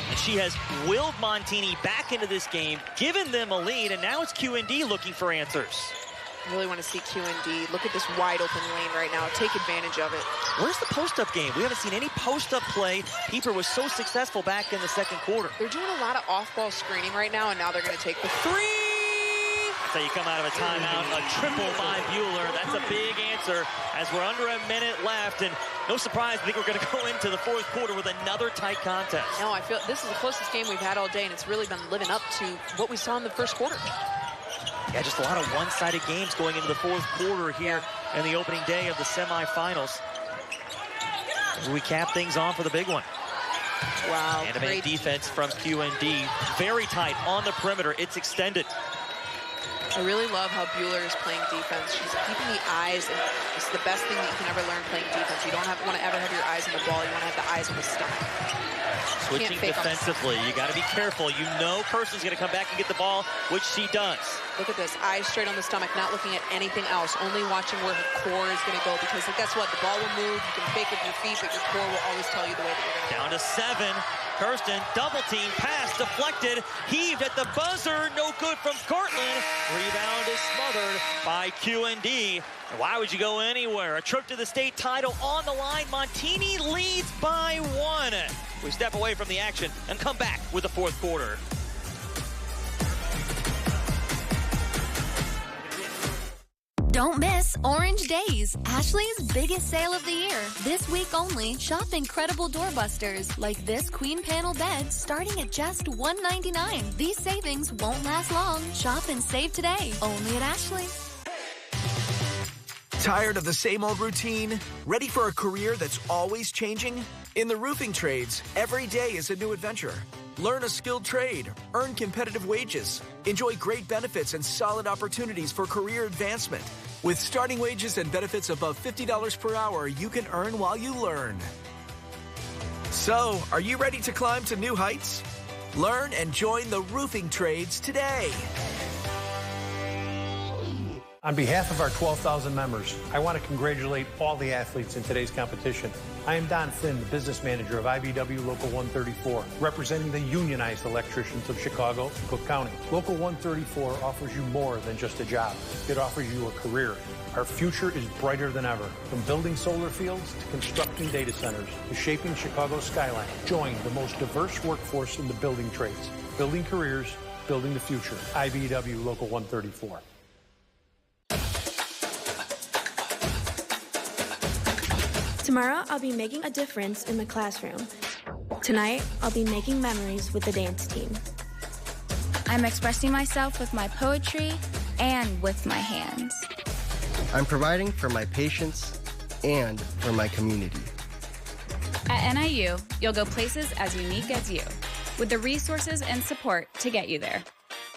Speaker 9: And she has willed Montini back into this game, given them a lead, and now it's Q&D looking for answers.
Speaker 2: I really want to see Q&D. Look at this wide open lane right now. Take advantage of it.
Speaker 9: Where's the post-up game? We haven't seen any post-up play. Pieper was so successful back in the second quarter.
Speaker 2: They're doing a lot of off-ball screening right now, and now they're going to take the 3.
Speaker 9: So you come out of a timeout, a triple by Bueller. That's a big answer as we're under a minute left. And no surprise, I think we're going to go into the fourth quarter with another tight contest.
Speaker 2: No, I feel this is the closest game we've had all day, and it's really been living up to what we saw in the first quarter.
Speaker 9: Yeah, just a lot of one-sided games going into the fourth quarter here in the opening day of the semifinals. We cap things on for the big one.
Speaker 2: Wow,
Speaker 9: Animated defense from Q&D. Very tight on the perimeter. It's extended.
Speaker 2: I really love how Bueller is playing defense. She's keeping the eyes, and it's the best thing that you can ever learn playing defense. You don't want to ever have your eyes on the ball. You want to have the eyes on the stomach.
Speaker 9: Switching defensively, you got to be careful. You know Kerstein's going to come back and get the ball, which she does.
Speaker 2: Look at this, eyes straight on the stomach, not looking at anything else, only watching where her core is going to go, because guess what? The ball will move, you can fake with your feet, but your core will always tell you the way that you're going to go.
Speaker 9: Down to 7. Kerstein, double team, pass deflected, heaved at the buzzer, no good from Cortland. Rebound is smothered by Q&D. Why would you go anywhere? A trip to the state title on the line. Montini leads by 1. We step away from the action and come back with the fourth quarter.
Speaker 6: Don't miss Orange Days, Ashley's biggest sale of the year. This week only, shop incredible doorbusters like this queen panel bed starting at just $199. These savings won't last long. Shop and save today, only at Ashley.
Speaker 7: Tired of the same old routine? Ready for a career that's always changing? In the roofing trades, every day is a new adventure. Learn a skilled trade, earn competitive wages, enjoy great benefits and solid opportunities for career advancement. With starting wages and benefits above $50 per hour, you can earn while you learn. So, are you ready to climb to new heights? Learn and join the roofing trades today.
Speaker 8: On behalf of our 12,000 members, I want to congratulate all the athletes in today's competition. I am Don Finn, the business manager of IBEW Local 134, representing the unionized electricians of Chicago and Cook County. Local 134 offers you more than just a job. It offers you a career. Our future is brighter than ever. From building solar fields to constructing data centers to shaping Chicago's skyline. Join the most diverse workforce in the building trades. Building careers, building the future. IBEW Local 134.
Speaker 10: Tomorrow, I'll be making a difference in the classroom. Tonight, I'll be making memories with the dance team.
Speaker 11: I'm expressing myself with my poetry and with my hands.
Speaker 12: I'm providing for my patients and for my community.
Speaker 14: At NIU, you'll go places as unique as you, with the resources and support to get you there.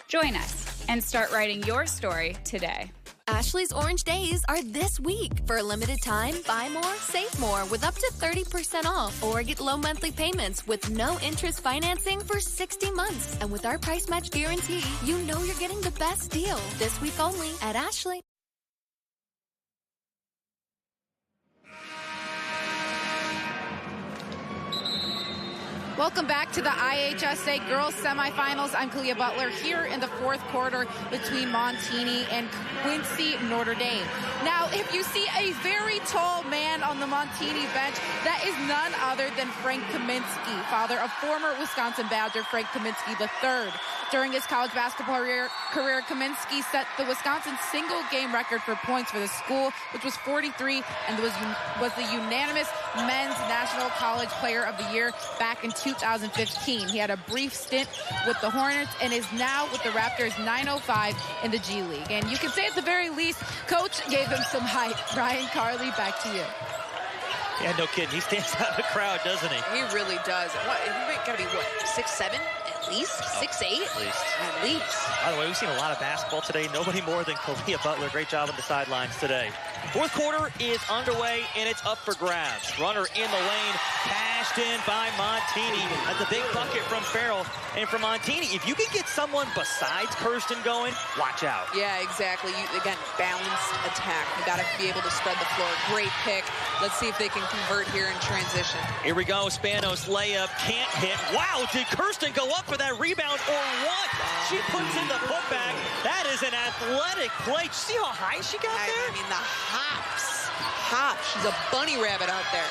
Speaker 14: Join us and start writing your story today.
Speaker 6: Ashley's Orange Days are this week. For a limited time, buy more, save more with up to 30% off. Or get low monthly payments with no interest financing for 60 months. And with our price match guarantee, you know you're getting the best deal. This week only at Ashley.
Speaker 3: Welcome back to the IHSA Girls Semifinals. I'm Kalia Butler here in the fourth quarter between Montini and Quincy Notre Dame. Now, if you see a very tall man on the Montini bench, that is none other than Frank Kaminsky, father of former Wisconsin Badger Frank Kaminsky III. During his college basketball career, Kaminsky set the Wisconsin single-game record for points for the school, which was 43, and was the unanimous Men's National College Player of the Year back in 2015. He had a brief stint with the Hornets and is now with the Raptors 905 in the G League. And you can say at the very least, Coach gave him some height. Ryan Carly, back to you.
Speaker 9: Yeah, no kidding. He stands out in the crowd, doesn't he?
Speaker 2: He really does. What? He got to be, what, 6'7"? At least? 6'8"? At least.
Speaker 9: By the way, we've seen a lot of basketball today. Nobody more than Kalia Butler. Great job on the sidelines today. Fourth quarter is underway, and it's up for grabs. Runner in the lane, cashed in by Montini. That's a big bucket from Farrell. And for Montini, if you can get someone besides Kerstein going, watch out.
Speaker 2: Yeah, exactly. Again, balanced attack. You got to be able to spread the floor. Great pick. Let's see if they can convert here in transition.
Speaker 9: Here we go. Spanos layup can't hit. Wow, did Kerstein go up for that rebound or what? She puts in the putback. That is an athletic play. See how high she got there?
Speaker 2: I mean, the hops. She's a bunny rabbit out there.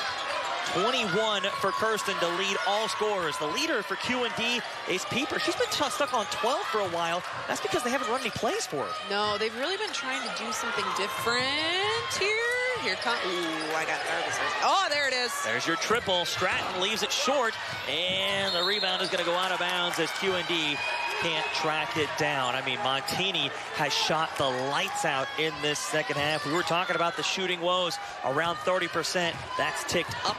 Speaker 9: 21 for Kerstein to lead all scorers. The leader for Q&D is Pieper. She's been stuck on 12 for a while. That's because they haven't run any plays for her.
Speaker 2: No, they've really been trying to do something different here. Here comes, ooh, I got nervous. Oh, there it is.
Speaker 9: There's your triple. Stratton leaves it short, and the rebound is going to go out of bounds as Q&D can't track it down. I mean, Montini has shot the lights out in this second half. We were talking about the shooting woes, around 30%. That's ticked up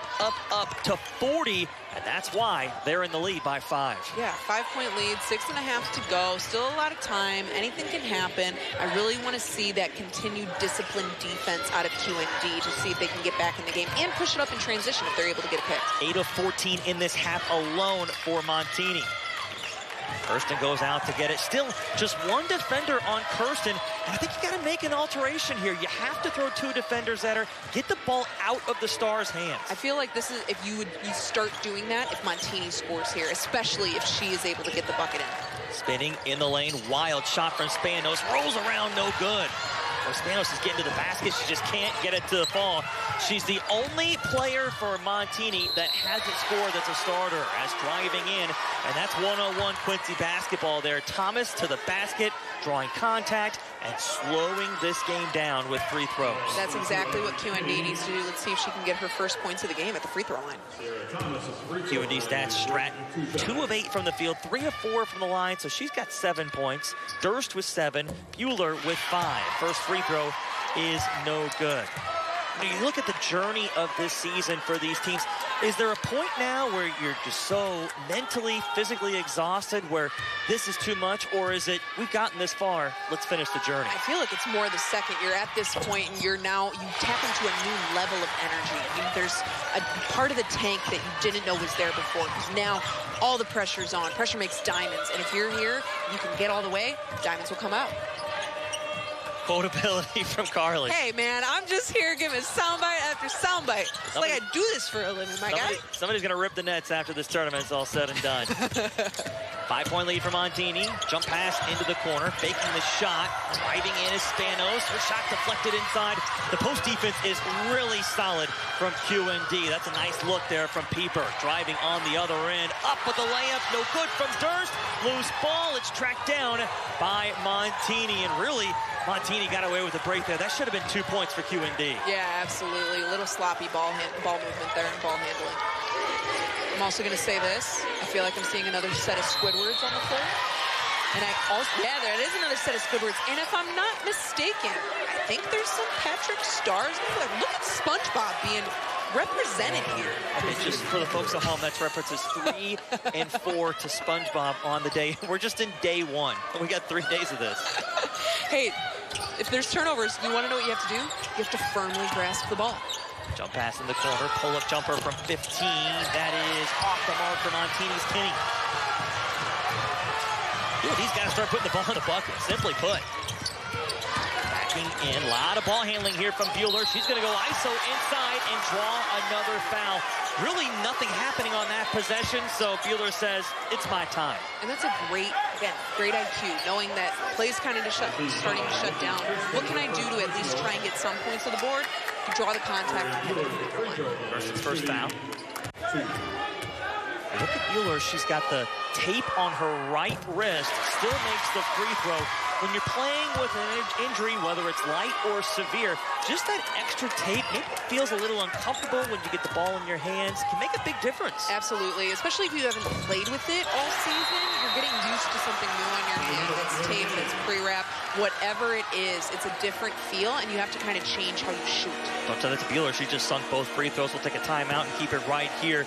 Speaker 9: to 40, and that's why they're in the lead by 5.
Speaker 2: Yeah, 5-point lead, 6.5 to go. Still a lot of time. Anything can happen. I really want to see that continued disciplined defense out of Q&D to see if they can get back in the game and push it up in transition if they're able to get a pick.
Speaker 9: 8 of 14 in this half alone for Montini. Kerstein goes out to get it. Still just one defender on Kerstein. And I think you got to make an alteration here. You have to throw 2 defenders at her. Get the ball out of the Stars' hands.
Speaker 2: I feel like this is, if you start doing that, if Montini scores here, especially if she is able to get the bucket in.
Speaker 9: Spinning in the lane. Wild shot from Spanos. Rolls around, no good. Spanos is getting to the basket. She just can't get it to the fall. She's the only player for Montini that hasn't scored that's a starter as driving in. And that's 101 Quincy basketball there. Thomas to the basket, drawing contact and slowing this game down with free throws.
Speaker 2: That's exactly what Q&D needs to do. Let's see if she can get her first points of the game at the free throw line.
Speaker 9: Q&D stats, Stratton 2 of 8 from the field, 3 of 4 from the line, so she's got 7 points. Durst with 7, Bueller with 5. First free throw is no good. When you look at the journey of this season for these teams, is there a point now where you're just so mentally, physically exhausted where this is too much, or is it, we've gotten this far, let's finish the journey?
Speaker 2: I feel like it's more the second. You're at this point and you tap into a new level of energy. I mean, there's a part of the tank that you didn't know was there before, because now all the pressure's on. Pressure makes diamonds, and if you're here, you can get all the way, diamonds will come out.
Speaker 9: quotability from Carly.
Speaker 2: Hey, man, I'm just here giving soundbite after soundbite. It's like I do this for a living, my guy.
Speaker 9: Somebody's going to rip the nets after this tournament is all said and done. 5-point lead for Montini. Jump pass into the corner, faking the shot. Driving in is Spanos. Her shot deflected inside. The post defense is really solid from QND. That's a nice look there from Pieper. Driving on the other end. Up with the layup. No good from Durst. Loose ball. It's tracked down by Montini. And really, Montini got away with a break there. That should have been 2 points for QND.
Speaker 2: Yeah, absolutely. A little sloppy ball movement there and ball handling. I'm also going to say this. I feel like I'm seeing another set of Squidwards on the floor. And I also, yeah, there is another set of Squidwards. And if I'm not mistaken, I think there's some Patrick Stars. Look at SpongeBob being represented here.
Speaker 9: Okay, just for the folks at home, that's references 3 and 4 to SpongeBob on the day. We're just in day 1. We got 3 days of this.
Speaker 2: Hey, if there's turnovers, you want to know what you have to do? You have to firmly grasp the ball.
Speaker 9: Jump pass in the corner, pull-up jumper from 15. That is off the mark for Montini's Kenny. He's got to start putting the ball in the bucket, simply put. Backing in, a lot of ball handling here from Bueller. She's going to go ISO inside and draw another foul. Really nothing happening on that possession, so Bueller says, it's my time.
Speaker 2: And that's a great, again, great IQ, knowing that play's kind of starting to shut down. What can I do to at least try and get some points on the board? To draw the contact.
Speaker 9: Versus first foul. Look at Bueller. She's got the tape on her right wrist. Still makes the free throw. When you're playing with an injury, whether it's light or severe, just that extra tape maybe feels a little uncomfortable when you get the ball in your hands. Can make a big difference.
Speaker 2: Absolutely, especially if you haven't played with it all season. You're getting used to something new on your hand. It's tape, it's pre-wrap, whatever it is. It's a different feel, and you have to kind of change how you shoot.
Speaker 9: Don't tell that to Bueller. She just sunk both free throws. We'll take a timeout and keep it right here.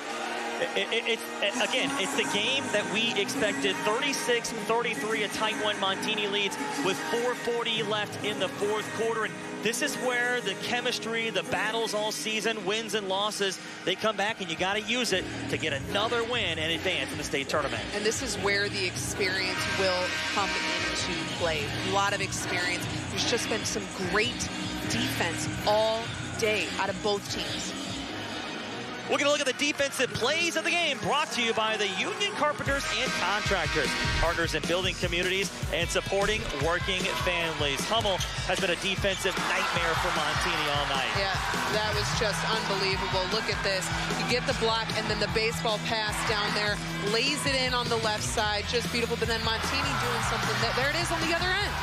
Speaker 9: Again, it's the game that we expected. 36-33, a tight one. Montini leads with 4:40 left in the fourth quarter. And this is where the chemistry, the battles all season, wins and losses, they come back, and you got to use it to get another win and advance in the state tournament.
Speaker 2: And this is where the experience will come into play. A lot of experience. There's just been some great defense all day out of both teams.
Speaker 9: We're going to look at the defensive plays of the game, brought to you by the Union Carpenters and Contractors, partners in building communities and supporting working families. Hummel has been a defensive nightmare for Montini all night.
Speaker 2: Yeah, that was just unbelievable. Look at this. You get the block, and then the baseball pass down there, lays it in on the left side. Just beautiful. But then Montini doing something. There it is on the other end.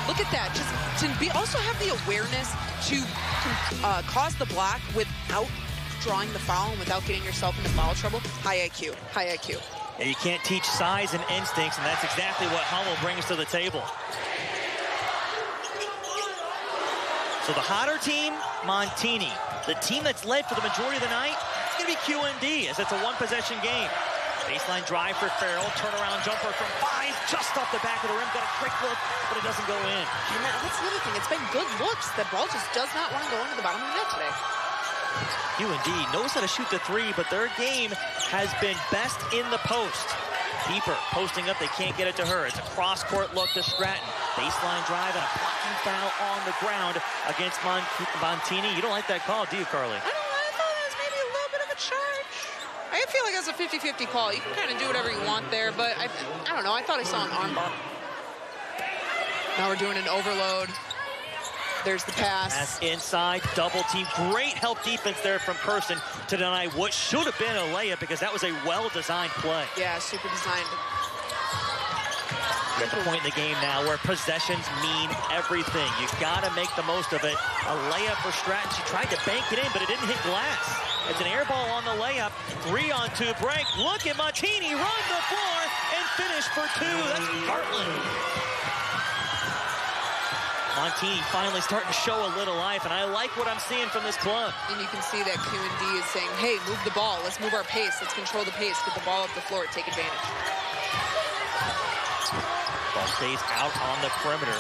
Speaker 2: Look at that. Just to also have the awareness to cause the block without drawing the foul and without getting yourself into foul trouble. High IQ, high IQ.
Speaker 9: Yeah, you can't teach size and instincts, and that's exactly what Hummel brings to the table. So the hotter team, Montini. The team that's led for the majority of the night, it's going to be QND, as it's a one-possession game. Baseline drive for Farrell, turnaround jumper from 5, just off the back of the rim, got a quick look, but it doesn't go in.
Speaker 2: And that's the other thing, it's been good looks. That ball just does not want to go into the bottom of the net today.
Speaker 9: QND knows how to shoot the 3, but their game has been best in the post. Pieper posting up, they can't get it to her. It's a cross-court look to Stratton. Baseline drive and a blocking foul on the ground against Montini. You don't like that call, do you, Carly?
Speaker 2: I thought it was maybe a little bit of a charge. I feel like that's a 50-50 call. You can kind of do whatever you want there, but I don't know. I thought I saw an armbar. Now we're doing an overload. There's the pass.
Speaker 9: Pass inside, double team. Great help defense there from Kerstein to deny what should have been a layup, because that was a well-designed play.
Speaker 2: Yeah, super designed.
Speaker 9: We're at the point in the game now where possessions mean everything. You got to make the most of it. A layup for Stratton. She tried to bank it in, but it didn't hit glass. It's an air ball on the layup. 3-on-2 break. Look at Montini run the floor and finish for 2. That's Gartland. Montini finally starting to show a little life, and I like what I'm seeing from this club.
Speaker 2: And you can see that QND is saying, hey, move the ball. Let's move our pace. Let's control the pace. Get the ball up the floor. Take advantage.
Speaker 9: Ball stays out on the perimeter.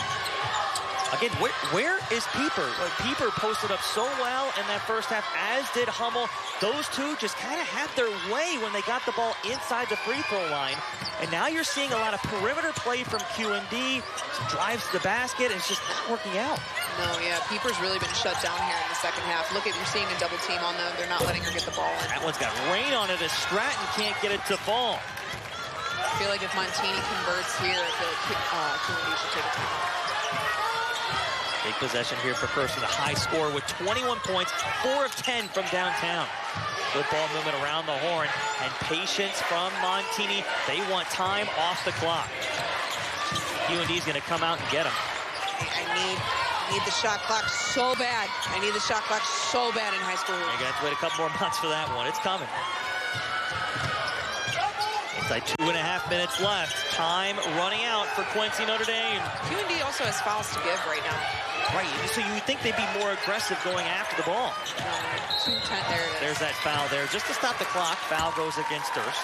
Speaker 9: Again, where is Pieper? Pieper posted up so well in that first half, as did Hummel. Those two just kind of had their way when they got the ball inside the free throw line. And now you're seeing a lot of perimeter play from QND. Drives to the basket, and it's just not working out.
Speaker 2: No, yeah, Pieper's really been shut down here in the second half. Look at, you're seeing a double team on them. They're not letting her get the ball in.
Speaker 9: That one's got rain on it as Stratton can't get it to fall.
Speaker 2: I feel like if Montini converts here, I feel like QND should take a timeout.
Speaker 9: Big possession here for Kerstein, a high score with 21 points, 4 of 10 from downtown. Good ball movement around the horn, and patience from Montini. They want time off the clock. QND's going to come out and get him.
Speaker 2: I need the shot clock so bad. I need the shot clock so bad in high school.
Speaker 9: You're going to have to wait a couple more months for that one. It's coming. It's like 2.5 minutes left. Time running out for Quincy Notre Dame.
Speaker 2: QND also has fouls to give right now.
Speaker 9: Right, so you would think they'd be more aggressive going after the ball.
Speaker 2: 2:10, there it is.
Speaker 9: There's that foul there. Just to stop the clock, foul goes against Durst.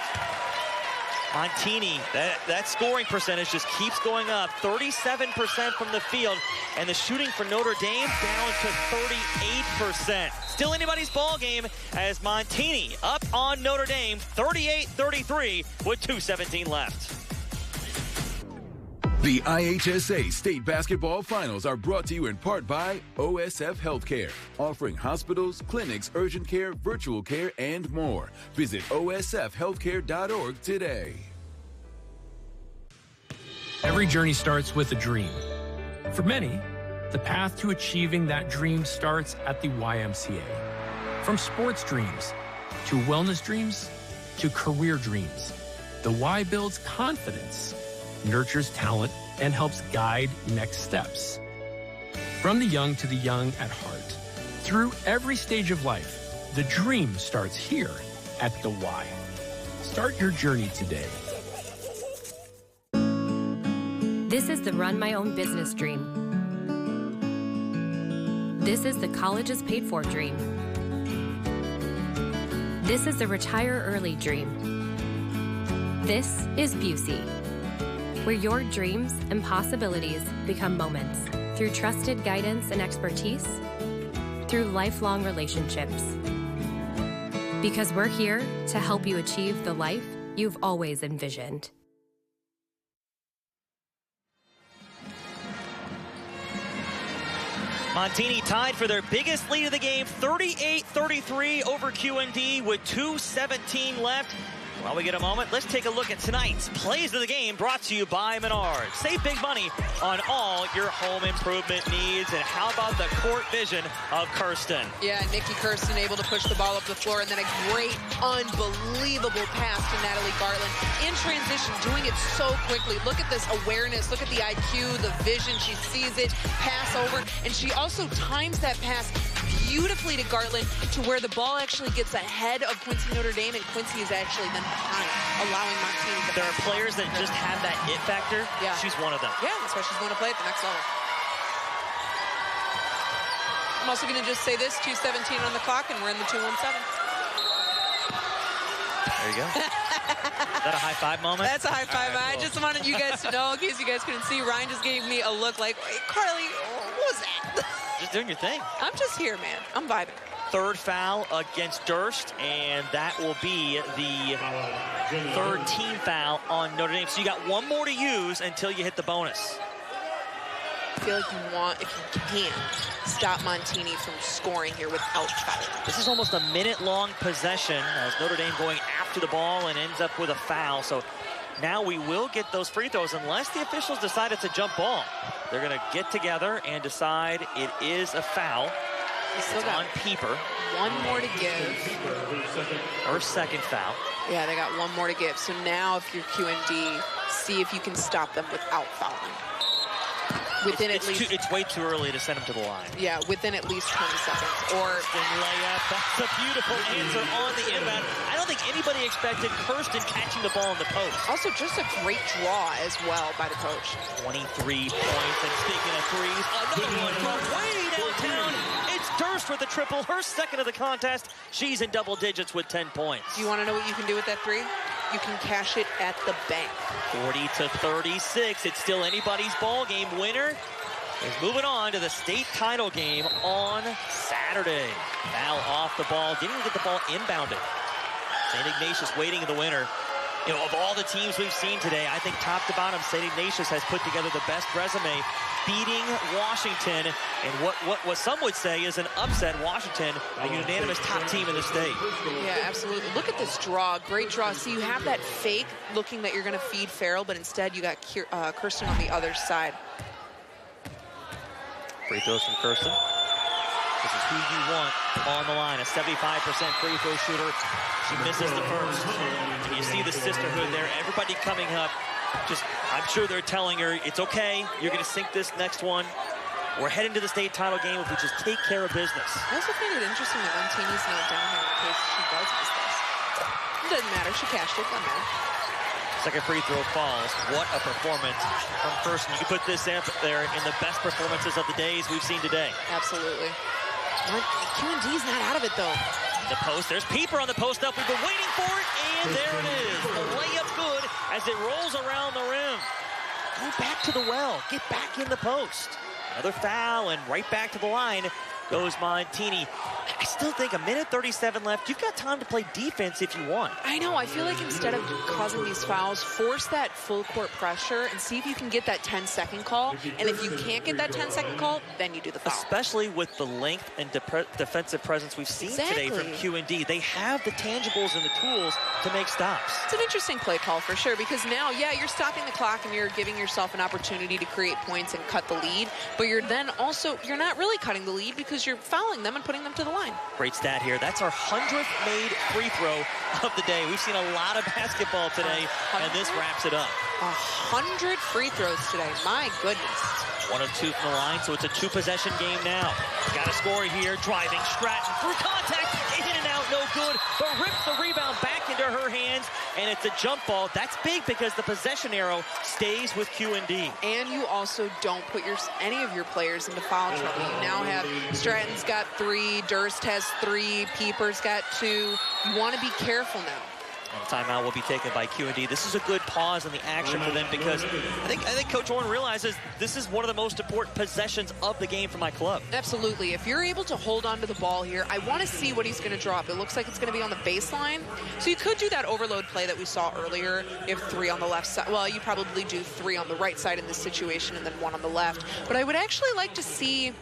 Speaker 9: Montini, that scoring percentage just keeps going up. 37% from the field, and the shooting for Notre Dame down to 38%. Still anybody's ball game as Montini up on Notre Dame, 38-33 with 2:17 left.
Speaker 13: The IHSA State Basketball Finals are brought to you in part by OSF Healthcare, offering hospitals, clinics, urgent care, virtual care, and more. Visit osfhealthcare.org today.
Speaker 15: Every journey starts with a dream. For many, the path to achieving that dream starts at the YMCA. From sports dreams to wellness dreams to career dreams, the Y builds confidence, nurtures talent, and helps guide next steps. From the young to the young at heart, through every stage of life, the dream starts here at the Y. Start your journey today.
Speaker 16: This is the run my own business dream. This is the colleges paid for dream. This is the retire early dream. This is Busey, where your dreams and possibilities become moments through trusted guidance and expertise, through lifelong relationships. Because we're here to help you achieve the life you've always envisioned.
Speaker 9: Montini tied for their biggest lead of the game, 38-33 over QND with 2:17 left. While we get a moment, let's take a look at tonight's plays of the game, brought to you by Menards. Save big money on all your home improvement needs. And how about the court vision of Kerstein?
Speaker 2: Yeah, Nikki Kerstein able to push the ball up the floor, and then a great, unbelievable pass to Natalie Garland. In transition, doing it so quickly. Look at this awareness. Look at the IQ, the vision. She sees it, pass over, and she also times that pass beautifully to Garland to where the ball actually gets ahead of Quincy Notre Dame, and Quincy is actually then behind, allowing Montini to...
Speaker 9: There are players that just have that it factor.
Speaker 2: Yeah.
Speaker 9: She's one of them.
Speaker 2: Yeah, that's why she's going to play at the next level. I'm also going to just say this, 2:17 on the clock, and we're in the 2:17.
Speaker 9: There you go. Is that a high five moment?
Speaker 2: That's a high five.
Speaker 9: Right,
Speaker 2: I just wanted you guys to know, in case you guys couldn't see, Ryan just gave me a look like, hey, Carly, what was that?
Speaker 9: Just doing your thing.
Speaker 2: I'm just here, man. I'm vibing.
Speaker 9: Third foul against Durst, and that will be the third team foul on Notre Dame. So you got one more to use until you hit the bonus.
Speaker 2: I feel like you want, if you can, stop Montini from scoring here without foul.
Speaker 9: This is almost a minute-long possession as Notre Dame going after the ball and ends up with a foul. So now we will get those free throws unless the officials decide it's a jump ball. They're going to get together and decide it is a foul.
Speaker 2: It's on
Speaker 9: Pieper.
Speaker 2: One more to give.
Speaker 9: Her second foul.
Speaker 2: Yeah, they got one more to give. So now if you're QND, see if you can stop them without fouling. Within at least...
Speaker 9: It's way too early to send them to the line.
Speaker 2: Yeah, within at least 20 seconds. Or
Speaker 9: layup. That's a beautiful answer on the inbound. I don't think anybody expected Kerstein catching the ball in the post.
Speaker 2: Also, just a great draw as well by the coach.
Speaker 9: 23 points. And speaking of threes, another one from way downtown. It's Durst with a triple. Her second of the contest. She's in double digits with 10 points.
Speaker 2: You want to know what you can do with that three? You can cash it at the bank.
Speaker 9: 40-36. It's still anybody's ball game. Winner is moving on to the state title game on Saturday. Foul off the ball. Didn't even get the ball inbounded. St. Ignatius waiting in the winner. You know, of all the teams we've seen today, I think top to bottom, St. Ignatius has put together the best resume, beating Washington in what some would say is an upset. Washington, a unanimous top team in the state.
Speaker 2: Yeah, absolutely. Look at this draw. Great draw. So you have that fake looking that you're going to feed Farrell, but instead you got Kerstein on the other side.
Speaker 9: Free throws from Kerstein. This is who you want on the line. A 75% free throw shooter. She misses the first. And you see the sisterhood there. Everybody coming up. Just, I'm sure they're telling her, it's okay. You're going to sink this next one. We're heading to the state title game if we just take care of business.
Speaker 2: I also find it interesting that Montini's not down here in case she does miss this. It doesn't matter. She cashed it. Doesn't matter.
Speaker 9: Second free throw falls. What a performance from Kerstein. You can put this up there in the best performances of the days we've seen today.
Speaker 2: Absolutely. QND's not out of it, though.
Speaker 9: The post. There's Pieper on the post up. We've been waiting for it, and there it is. The layup good as it rolls around the rim. Go back to the well. Get back in the post. Another foul, and right back to the line goes Montini. I still think a minute 37 left. You've got time to play defense if you want.
Speaker 2: I know. I feel like instead of causing these fouls, force that full court pressure and see if you can get that 10-second call. And if you can't get that 10-second call, then you do the foul.
Speaker 9: Especially with the length and defensive presence we've seen today from QND. They have the tangibles and the tools to make stops.
Speaker 2: It's an interesting play call for sure, because now, yeah, you're stopping the clock and you're giving yourself an opportunity to create points and cut the lead. But you're then also, you're not really cutting the lead because you're fouling them and putting them to the line.
Speaker 9: Great stat here. That's our 100th made free throw of the day. We've seen a lot of basketball today, and this wraps it up.
Speaker 2: 100 free throws today. My goodness.
Speaker 9: 1 of 2 from the line, so it's a 2-possession game now. Got a score here. Driving Stratton through contact. In and out, no good. But rips the rebound back into her hands, and it's a jump ball. That's big because the possession arrow stays with QND.
Speaker 2: And you also don't put any of your players into foul trouble. You now have Stratton's got 3, Durst has 3, Pieper's got 2. You want to be careful now.
Speaker 9: And timeout will be taken by QND. This is a good pause in the action for them because I think Coach Orn realizes this is one of the most important possessions of the game for my club.
Speaker 2: Absolutely. If you're able to hold on to the ball here, I want to see what he's going to drop. It looks like it's going to be on the baseline. So you could do that overload play that we saw earlier. You have 3 on the left side. Well, you probably do 3 on the right side in this situation and then 1 on the left. But I would actually like to see,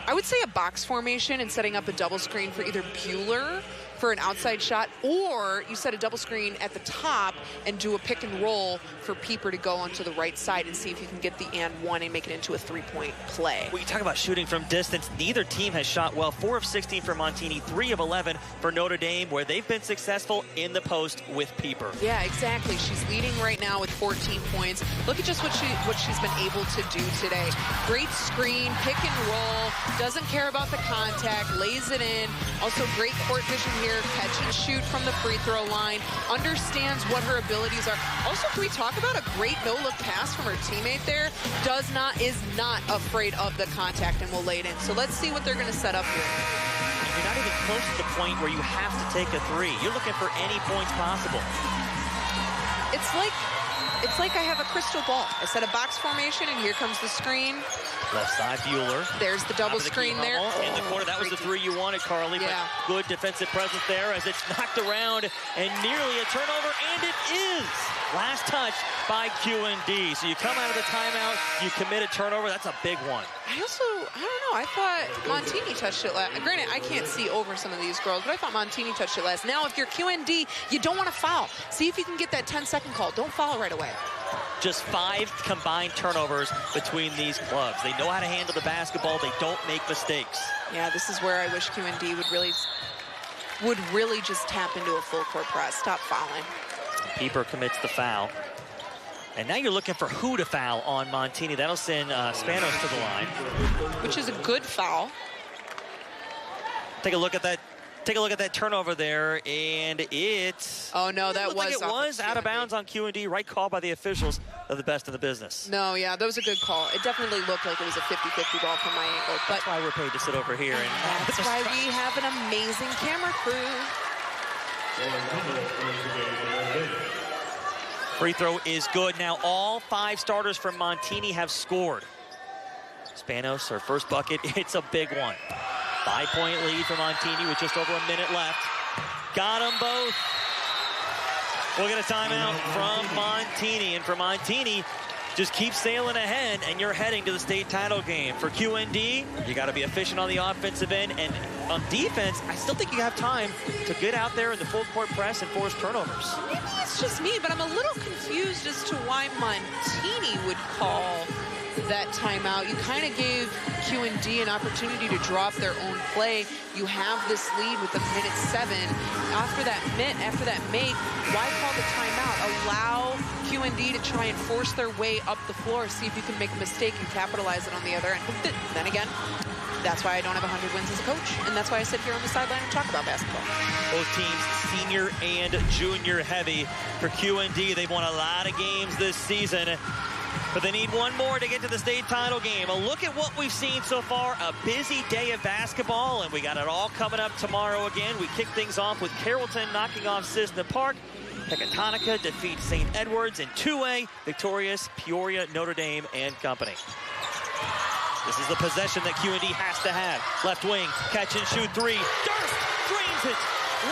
Speaker 2: I would say, a box formation and setting up a double screen for either Bueller for an outside shot, or you set a double screen at the top and do a pick and roll for Pieper to go onto the right side and see if you can get the and one and make it into a 3-point play.
Speaker 9: When you talk about shooting from distance, neither team has shot well. 4 of 16 for Montini, 3 of 11 for Notre Dame, where they've been successful in the post with Pieper.
Speaker 2: Yeah, exactly. She's leading right now with 14 points. Look at just what she's been able to do today. Great screen, pick and roll, doesn't care about the contact, lays it in. Also great court vision here, catch and shoot from the free throw line, understands what her abilities are. Also, can we talk about a great no-look pass from her teammate there? Is not afraid of the contact and will lay it in. So let's see what they're going to set up here.
Speaker 9: You're not even close to the point where you have to take a 3. You're looking for any points possible.
Speaker 2: It's like I have a crystal ball. I set a box formation, and here comes the screen.
Speaker 9: Left side, Bueller.
Speaker 2: There's the double screen there.
Speaker 9: In the corner, that was the 3 you wanted, Carly.
Speaker 2: Yeah.
Speaker 9: But good defensive presence there as it's knocked around and nearly a turnover, and it is. Last touch by QND. So you come out of the timeout, you commit a turnover. That's a big one.
Speaker 2: I don't know. I thought Montini touched it last. Granted, I can't see over some of these girls, but I thought Montini touched it last. Now, if you're QND, you don't want to foul. See if you can get that 10-second call. Don't foul right away.
Speaker 9: Just 5 combined turnovers between these clubs. They know how to handle the basketball. They don't make mistakes.
Speaker 2: Yeah, this is where I wish QND would really just tap into a full court press. Stop fouling.
Speaker 9: Pieper commits the foul. And now you're looking for who to foul on Montini. That'll send Spanos to the line.
Speaker 2: Which is a good foul.
Speaker 9: Take a look at that turnover there, and it's...
Speaker 2: Oh, no, that
Speaker 9: was out of bounds on QND. Right call by the officials. They're the best in the business.
Speaker 2: No, yeah, that was a good call. It definitely looked like it was a 50-50 ball from my angle. But
Speaker 9: that's why we're paid to sit over here. And
Speaker 2: that's why we have an amazing camera crew.
Speaker 9: Free throw is good. Now all 5 starters from Montini have scored. Spanos, her first bucket, it's a big one. 5-point lead for Montini with just over a minute left. Got them both. We'll get a timeout from Montini. And for Montini, just keep sailing ahead, and you're heading to the state title game. For QND, you got to be efficient on the offensive end. And on defense, I still think you have time to get out there in the full court press and force turnovers.
Speaker 2: Maybe it's just me, but I'm a little confused as to why Montini would call that timeout. You kind of gave QND an opportunity to draw up their own play. You have this lead with 1:07. After that make, why call the timeout? Allow QND to try and force their way up the floor, see if you can make a mistake and capitalize it on the other end. But then again, that's why I don't have 100 wins as a coach, and that's why I sit here on the sideline and talk about basketball.
Speaker 9: Both teams senior and junior heavy. For QND, they've won a lot of games this season, but they need one more to get to the state title game. A look at what we've seen so far. A busy day of basketball, and we got it all coming up tomorrow again. We kick things off with Carrollton knocking off Cisna Park. Pecatonica defeats St. Edwards in 2A. Victorious Peoria, Notre Dame, and company. This is the possession that QND has to have. Left wing, catch and shoot three. Durst drains it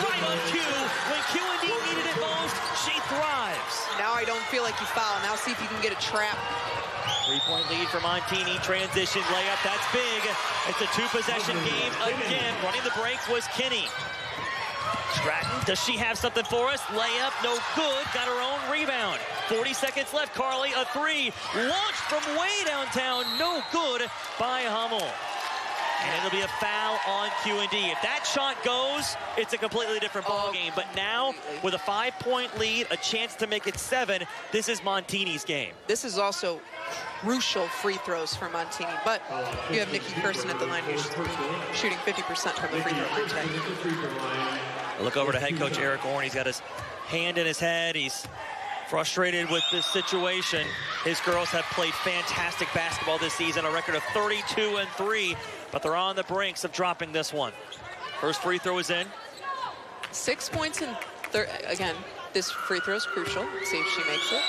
Speaker 9: right on cue. When QND needed it most, she thrives.
Speaker 2: Now I don't feel like you foul. Now see if you can get a trap.
Speaker 9: 3-point lead for Montini. Transition layup, that's big. It's a two-possession game again. Running the break was Kinney. Stratton, does she have something for us? Layup, no good. Got her own rebound. 40 seconds left. Carly, a three. Launched from way downtown. No good by Hummel. And it'll be a foul on QND. If that shot goes, it's a completely different ball game. But now, with a 5-point lead, a chance to make it 7, this is Montini's game.
Speaker 2: This is also crucial free throws for Montini. But you have Nikki Kerstein at the line who's shooting 50% from the free throw line today.
Speaker 9: I look over to head coach Eric Orn. He's got his hand in his head. He's frustrated with this situation. His girls have played fantastic basketball this season, a record of 32-3, but they're on the brinks of dropping this one. First free throw is in.
Speaker 2: 6 points in again, this free throw is crucial. Let's see if she makes it.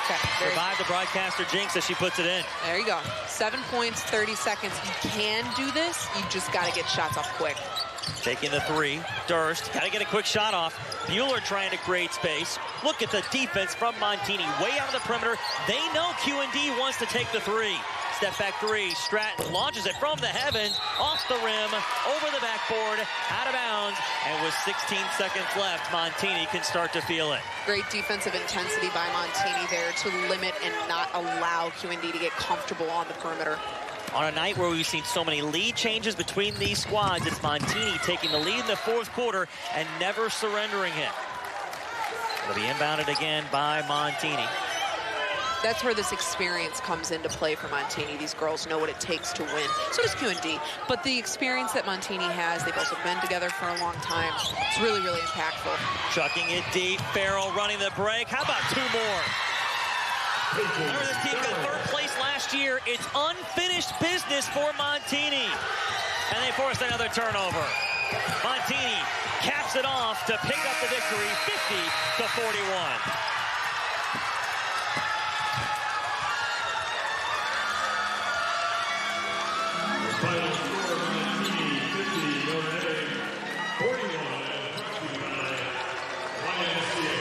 Speaker 2: Okay,
Speaker 9: survive the broadcaster jinx as she puts it in.
Speaker 2: There you go. 7 points, 30 seconds. You can do this. You just got to get shots off quick.
Speaker 9: Taking the three. Durst, got to get a quick shot off. Bueller trying to create space. Look at the defense from Montini. Way out of the perimeter. They know QND wants to take the three. Step back three. Stratton launches it from the heavens, off the rim, over the backboard, out of bounds. And with 16 seconds left, Montini can start to feel it.
Speaker 2: Great defensive intensity by Montini there to limit and not allow QND to get comfortable on the perimeter.
Speaker 9: On a night where we've seen so many lead changes between these squads, it's Montini taking the lead in the fourth quarter and never surrendering it. It'll be inbounded again by Montini.
Speaker 2: That's where this experience comes into play for Montini. These girls know what it takes to win. So does QND. But the experience that Montini has, they've also been together for a long time. It's really, really impactful.
Speaker 9: Chucking it deep. Farrell running the break. How about two more? Remember, this team got third place last year. It's unfinished business for Montini. And they forced another turnover. Montini caps it off to pick up the victory, 50-41.
Speaker 5: Final score, Montini 50, Notre Dame 41, brought to you by YMCA.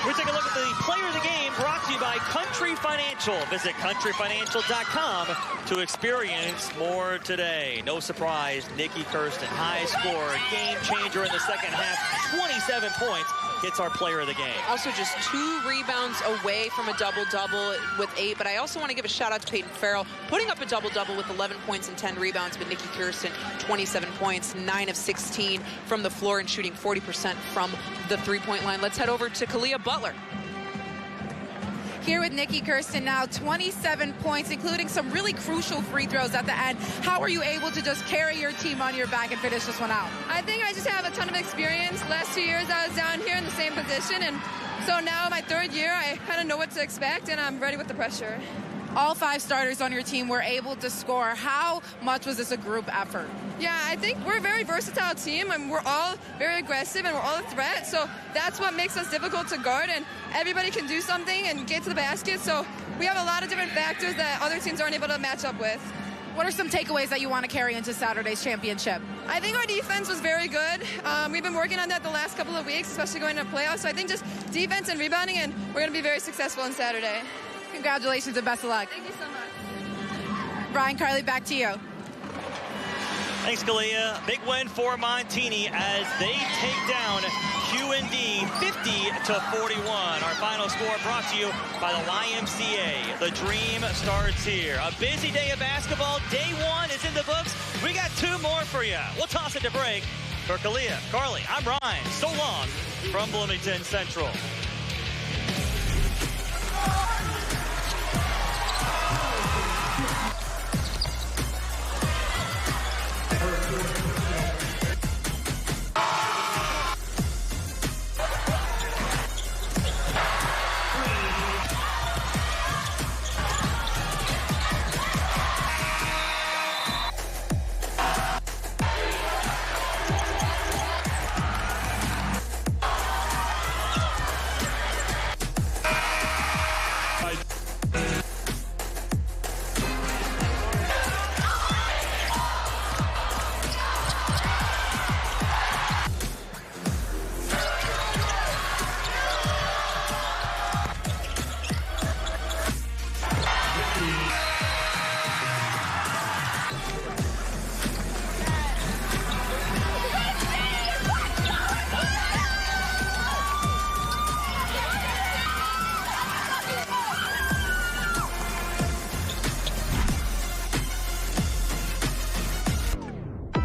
Speaker 9: We take a look at the player of the game brought to you by Country Financial. Visit countryfinancial.com to experience more today. No surprise, Nikki Kerstein, high scorer, game changer in the second half, 27 points, gets our player of the game.
Speaker 2: Also just 2 rebounds away from a double-double with 8, but I also want to give a shout out to Peyton Farrell, putting up a double-double with 11 points and 10 rebounds, but Nikki Kerstein, 27 points, 9 of 16 from the floor and shooting 40% from the three-point line. Let's head over to Kalia Butler.
Speaker 3: Here with Nikki Kerstein now, 27 points, including some really crucial free throws at the end. How are you able to just carry your team on your back and finish this one out?
Speaker 1: I think I just have a ton of experience. Last 2 years I was down here in the same position, and so now my 3rd year I kind of know what to expect, and I'm ready with the pressure.
Speaker 3: All 5 starters on your team were able to score. How much was this a group effort?
Speaker 1: Yeah, I think we're a very versatile team, and we're all very aggressive, and we're all a threat, so that's what makes us difficult to guard, and everybody can do something and get to the basket, so we have a lot of different factors that other teams aren't able to match up with.
Speaker 3: What are some takeaways that you want to carry into Saturday's championship?
Speaker 1: I think our defense was very good. We've been working on that the last couple of weeks, especially going into playoffs, so I think just defense and rebounding, and we're going to be very successful on Saturday.
Speaker 3: Congratulations and best of luck.
Speaker 1: Thank you so much.
Speaker 3: Brian, Carly, back to you.
Speaker 9: Thanks, Kalia. Big win for Montini as they take down QND 50-41. Our final score brought to you by the YMCA. The dream starts here. A busy day of basketball. Day 1 is in the books. We got 2 more for you. We'll toss it to break. For Kalia, Carly, I'm Ryan. So long from Bloomington Central.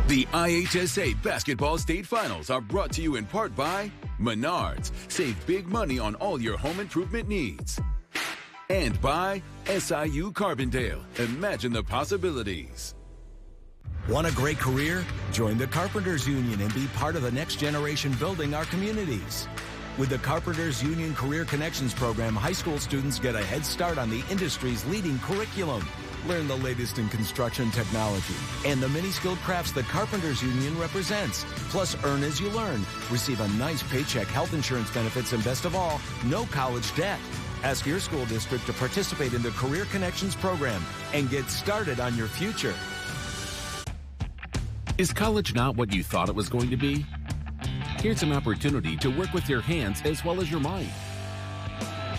Speaker 13: The IHSA Basketball State Finals are brought to you in part by Menards. Save big money on all your home improvement needs. And by SIU Carbondale. Imagine the possibilities.
Speaker 4: Want a great career? Join the Carpenters Union and be part of the next generation building our communities. With the Carpenters Union Career Connections program, high school students get a head start on the industry's leading curriculum. Learn the latest in construction technology and the many skilled crafts the Carpenters Union represents. Plus, earn as you learn. Receive a nice paycheck, health insurance benefits, and best of all, no college debt. Ask your school district to participate in the Career Connections program and get started on your future.
Speaker 13: Is college not what you thought it was going to be? Here's an opportunity to work with your hands as well as your mind.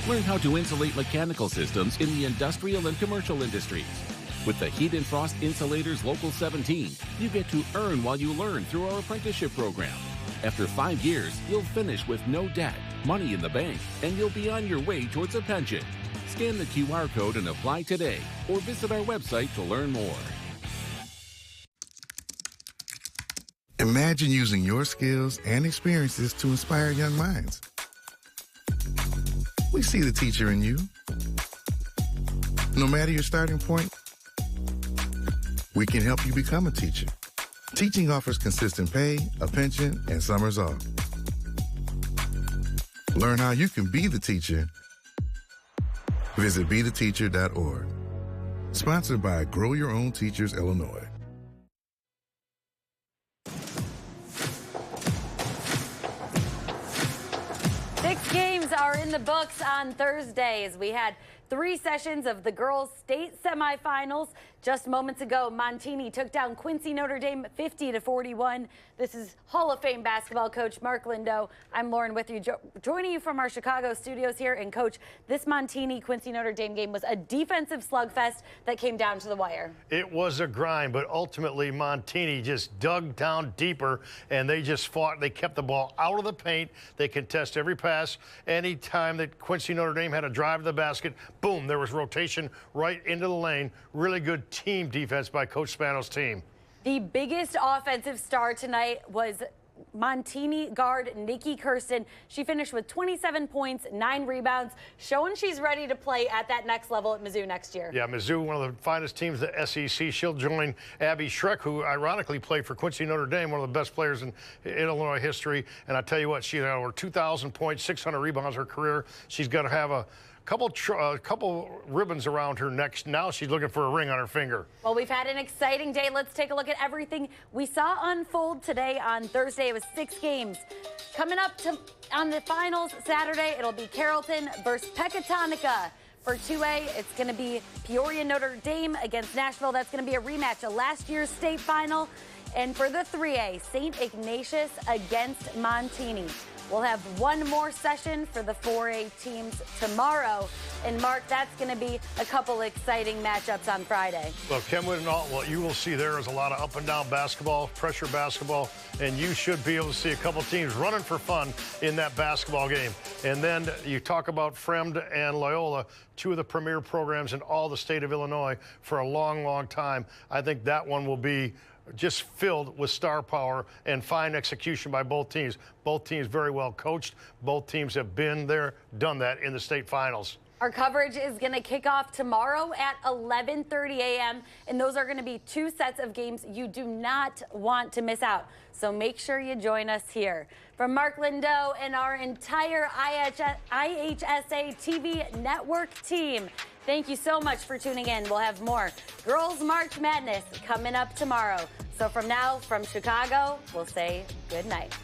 Speaker 13: Learn how to insulate mechanical systems in the industrial and commercial industries. With the Heat and Frost Insulators Local 17, you get to earn while you learn through our apprenticeship program. After 5 years, you'll finish with no debt, money in the bank, and you'll be on your way towards a pension. Scan the QR code and apply today, or visit our website to learn more.
Speaker 18: Imagine using your skills and experiences to inspire young minds. We see the teacher in you. No matter your starting point, we can help you become a teacher. Teaching offers consistent pay, a pension, and summers off. Learn how you can be the teacher. Visit BeTheTeacher.org. Sponsored by Grow Your Own Teachers, Illinois.
Speaker 20: Games are in the books on Thursdays. We had 3 sessions of the girls' state semifinals. Just moments ago, Montini took down Quincy Notre Dame 50-41. This is Hall of Fame basketball coach Mark Lindo. I'm Lauren with you, joining you from our Chicago studios here. And coach, this Montini Quincy Notre Dame game was a defensive slugfest that came down to the wire.
Speaker 21: It was a grind, but ultimately Montini just dug down deeper, and they just fought. They kept the ball out of the paint. They contest every pass. Anytime that Quincy Notre Dame had a drive to the basket, boom, there was rotation right into the lane. Really good team defense by Coach Spano's team.
Speaker 20: The biggest offensive star tonight was Montini guard Nikki Kerstein. She finished with 27 points, 9 rebounds, showing she's ready to play at that next level at Mizzou next year.
Speaker 21: Yeah, Mizzou, one of the finest teams in the SEC. She'll join Abby Schreck, who ironically played for Quincy Notre Dame, one of the best players in Illinois history. And I tell you what, she had over 2,000 points, 600 rebounds her career. She's going to have a couple ribbons around her neck. Now she's looking for a ring on her finger.
Speaker 20: Well, we've had an exciting day. Let's take a look at everything we saw unfold today on Thursday. It was 6 games. Coming up on the finals Saturday, it'll be Carrollton versus Pecatonica. For 2A, it's going to be Peoria Notre Dame against Nashville. That's going to be a rematch of last year's state final. And for the 3A, St. Ignatius against Montini. We'll have one more session for the 4A teams tomorrow. And, Mark, that's going to be a couple exciting matchups on Friday.
Speaker 21: Well, Kenwood and all, what you will see there is a lot of up-and-down basketball, pressure basketball, and you should be able to see a couple teams running for fun in that basketball game. And then you talk about Fremd and Loyola, 2 of the premier programs in all the state of Illinois for a long, long time. I think that one will be just filled with star power and fine execution by both teams. Both teams very well coached. Both teams have been there, done that in the state finals.
Speaker 20: Our coverage is going to kick off tomorrow at 11:30 a.m. And those are going to be 2 sets of games you do not want to miss out. So make sure you join us here. From Mark Lindo and our entire IHSA TV network team, thank you so much for tuning in. We'll have more Girls March Madness coming up tomorrow. So from now, from Chicago, we'll say good night.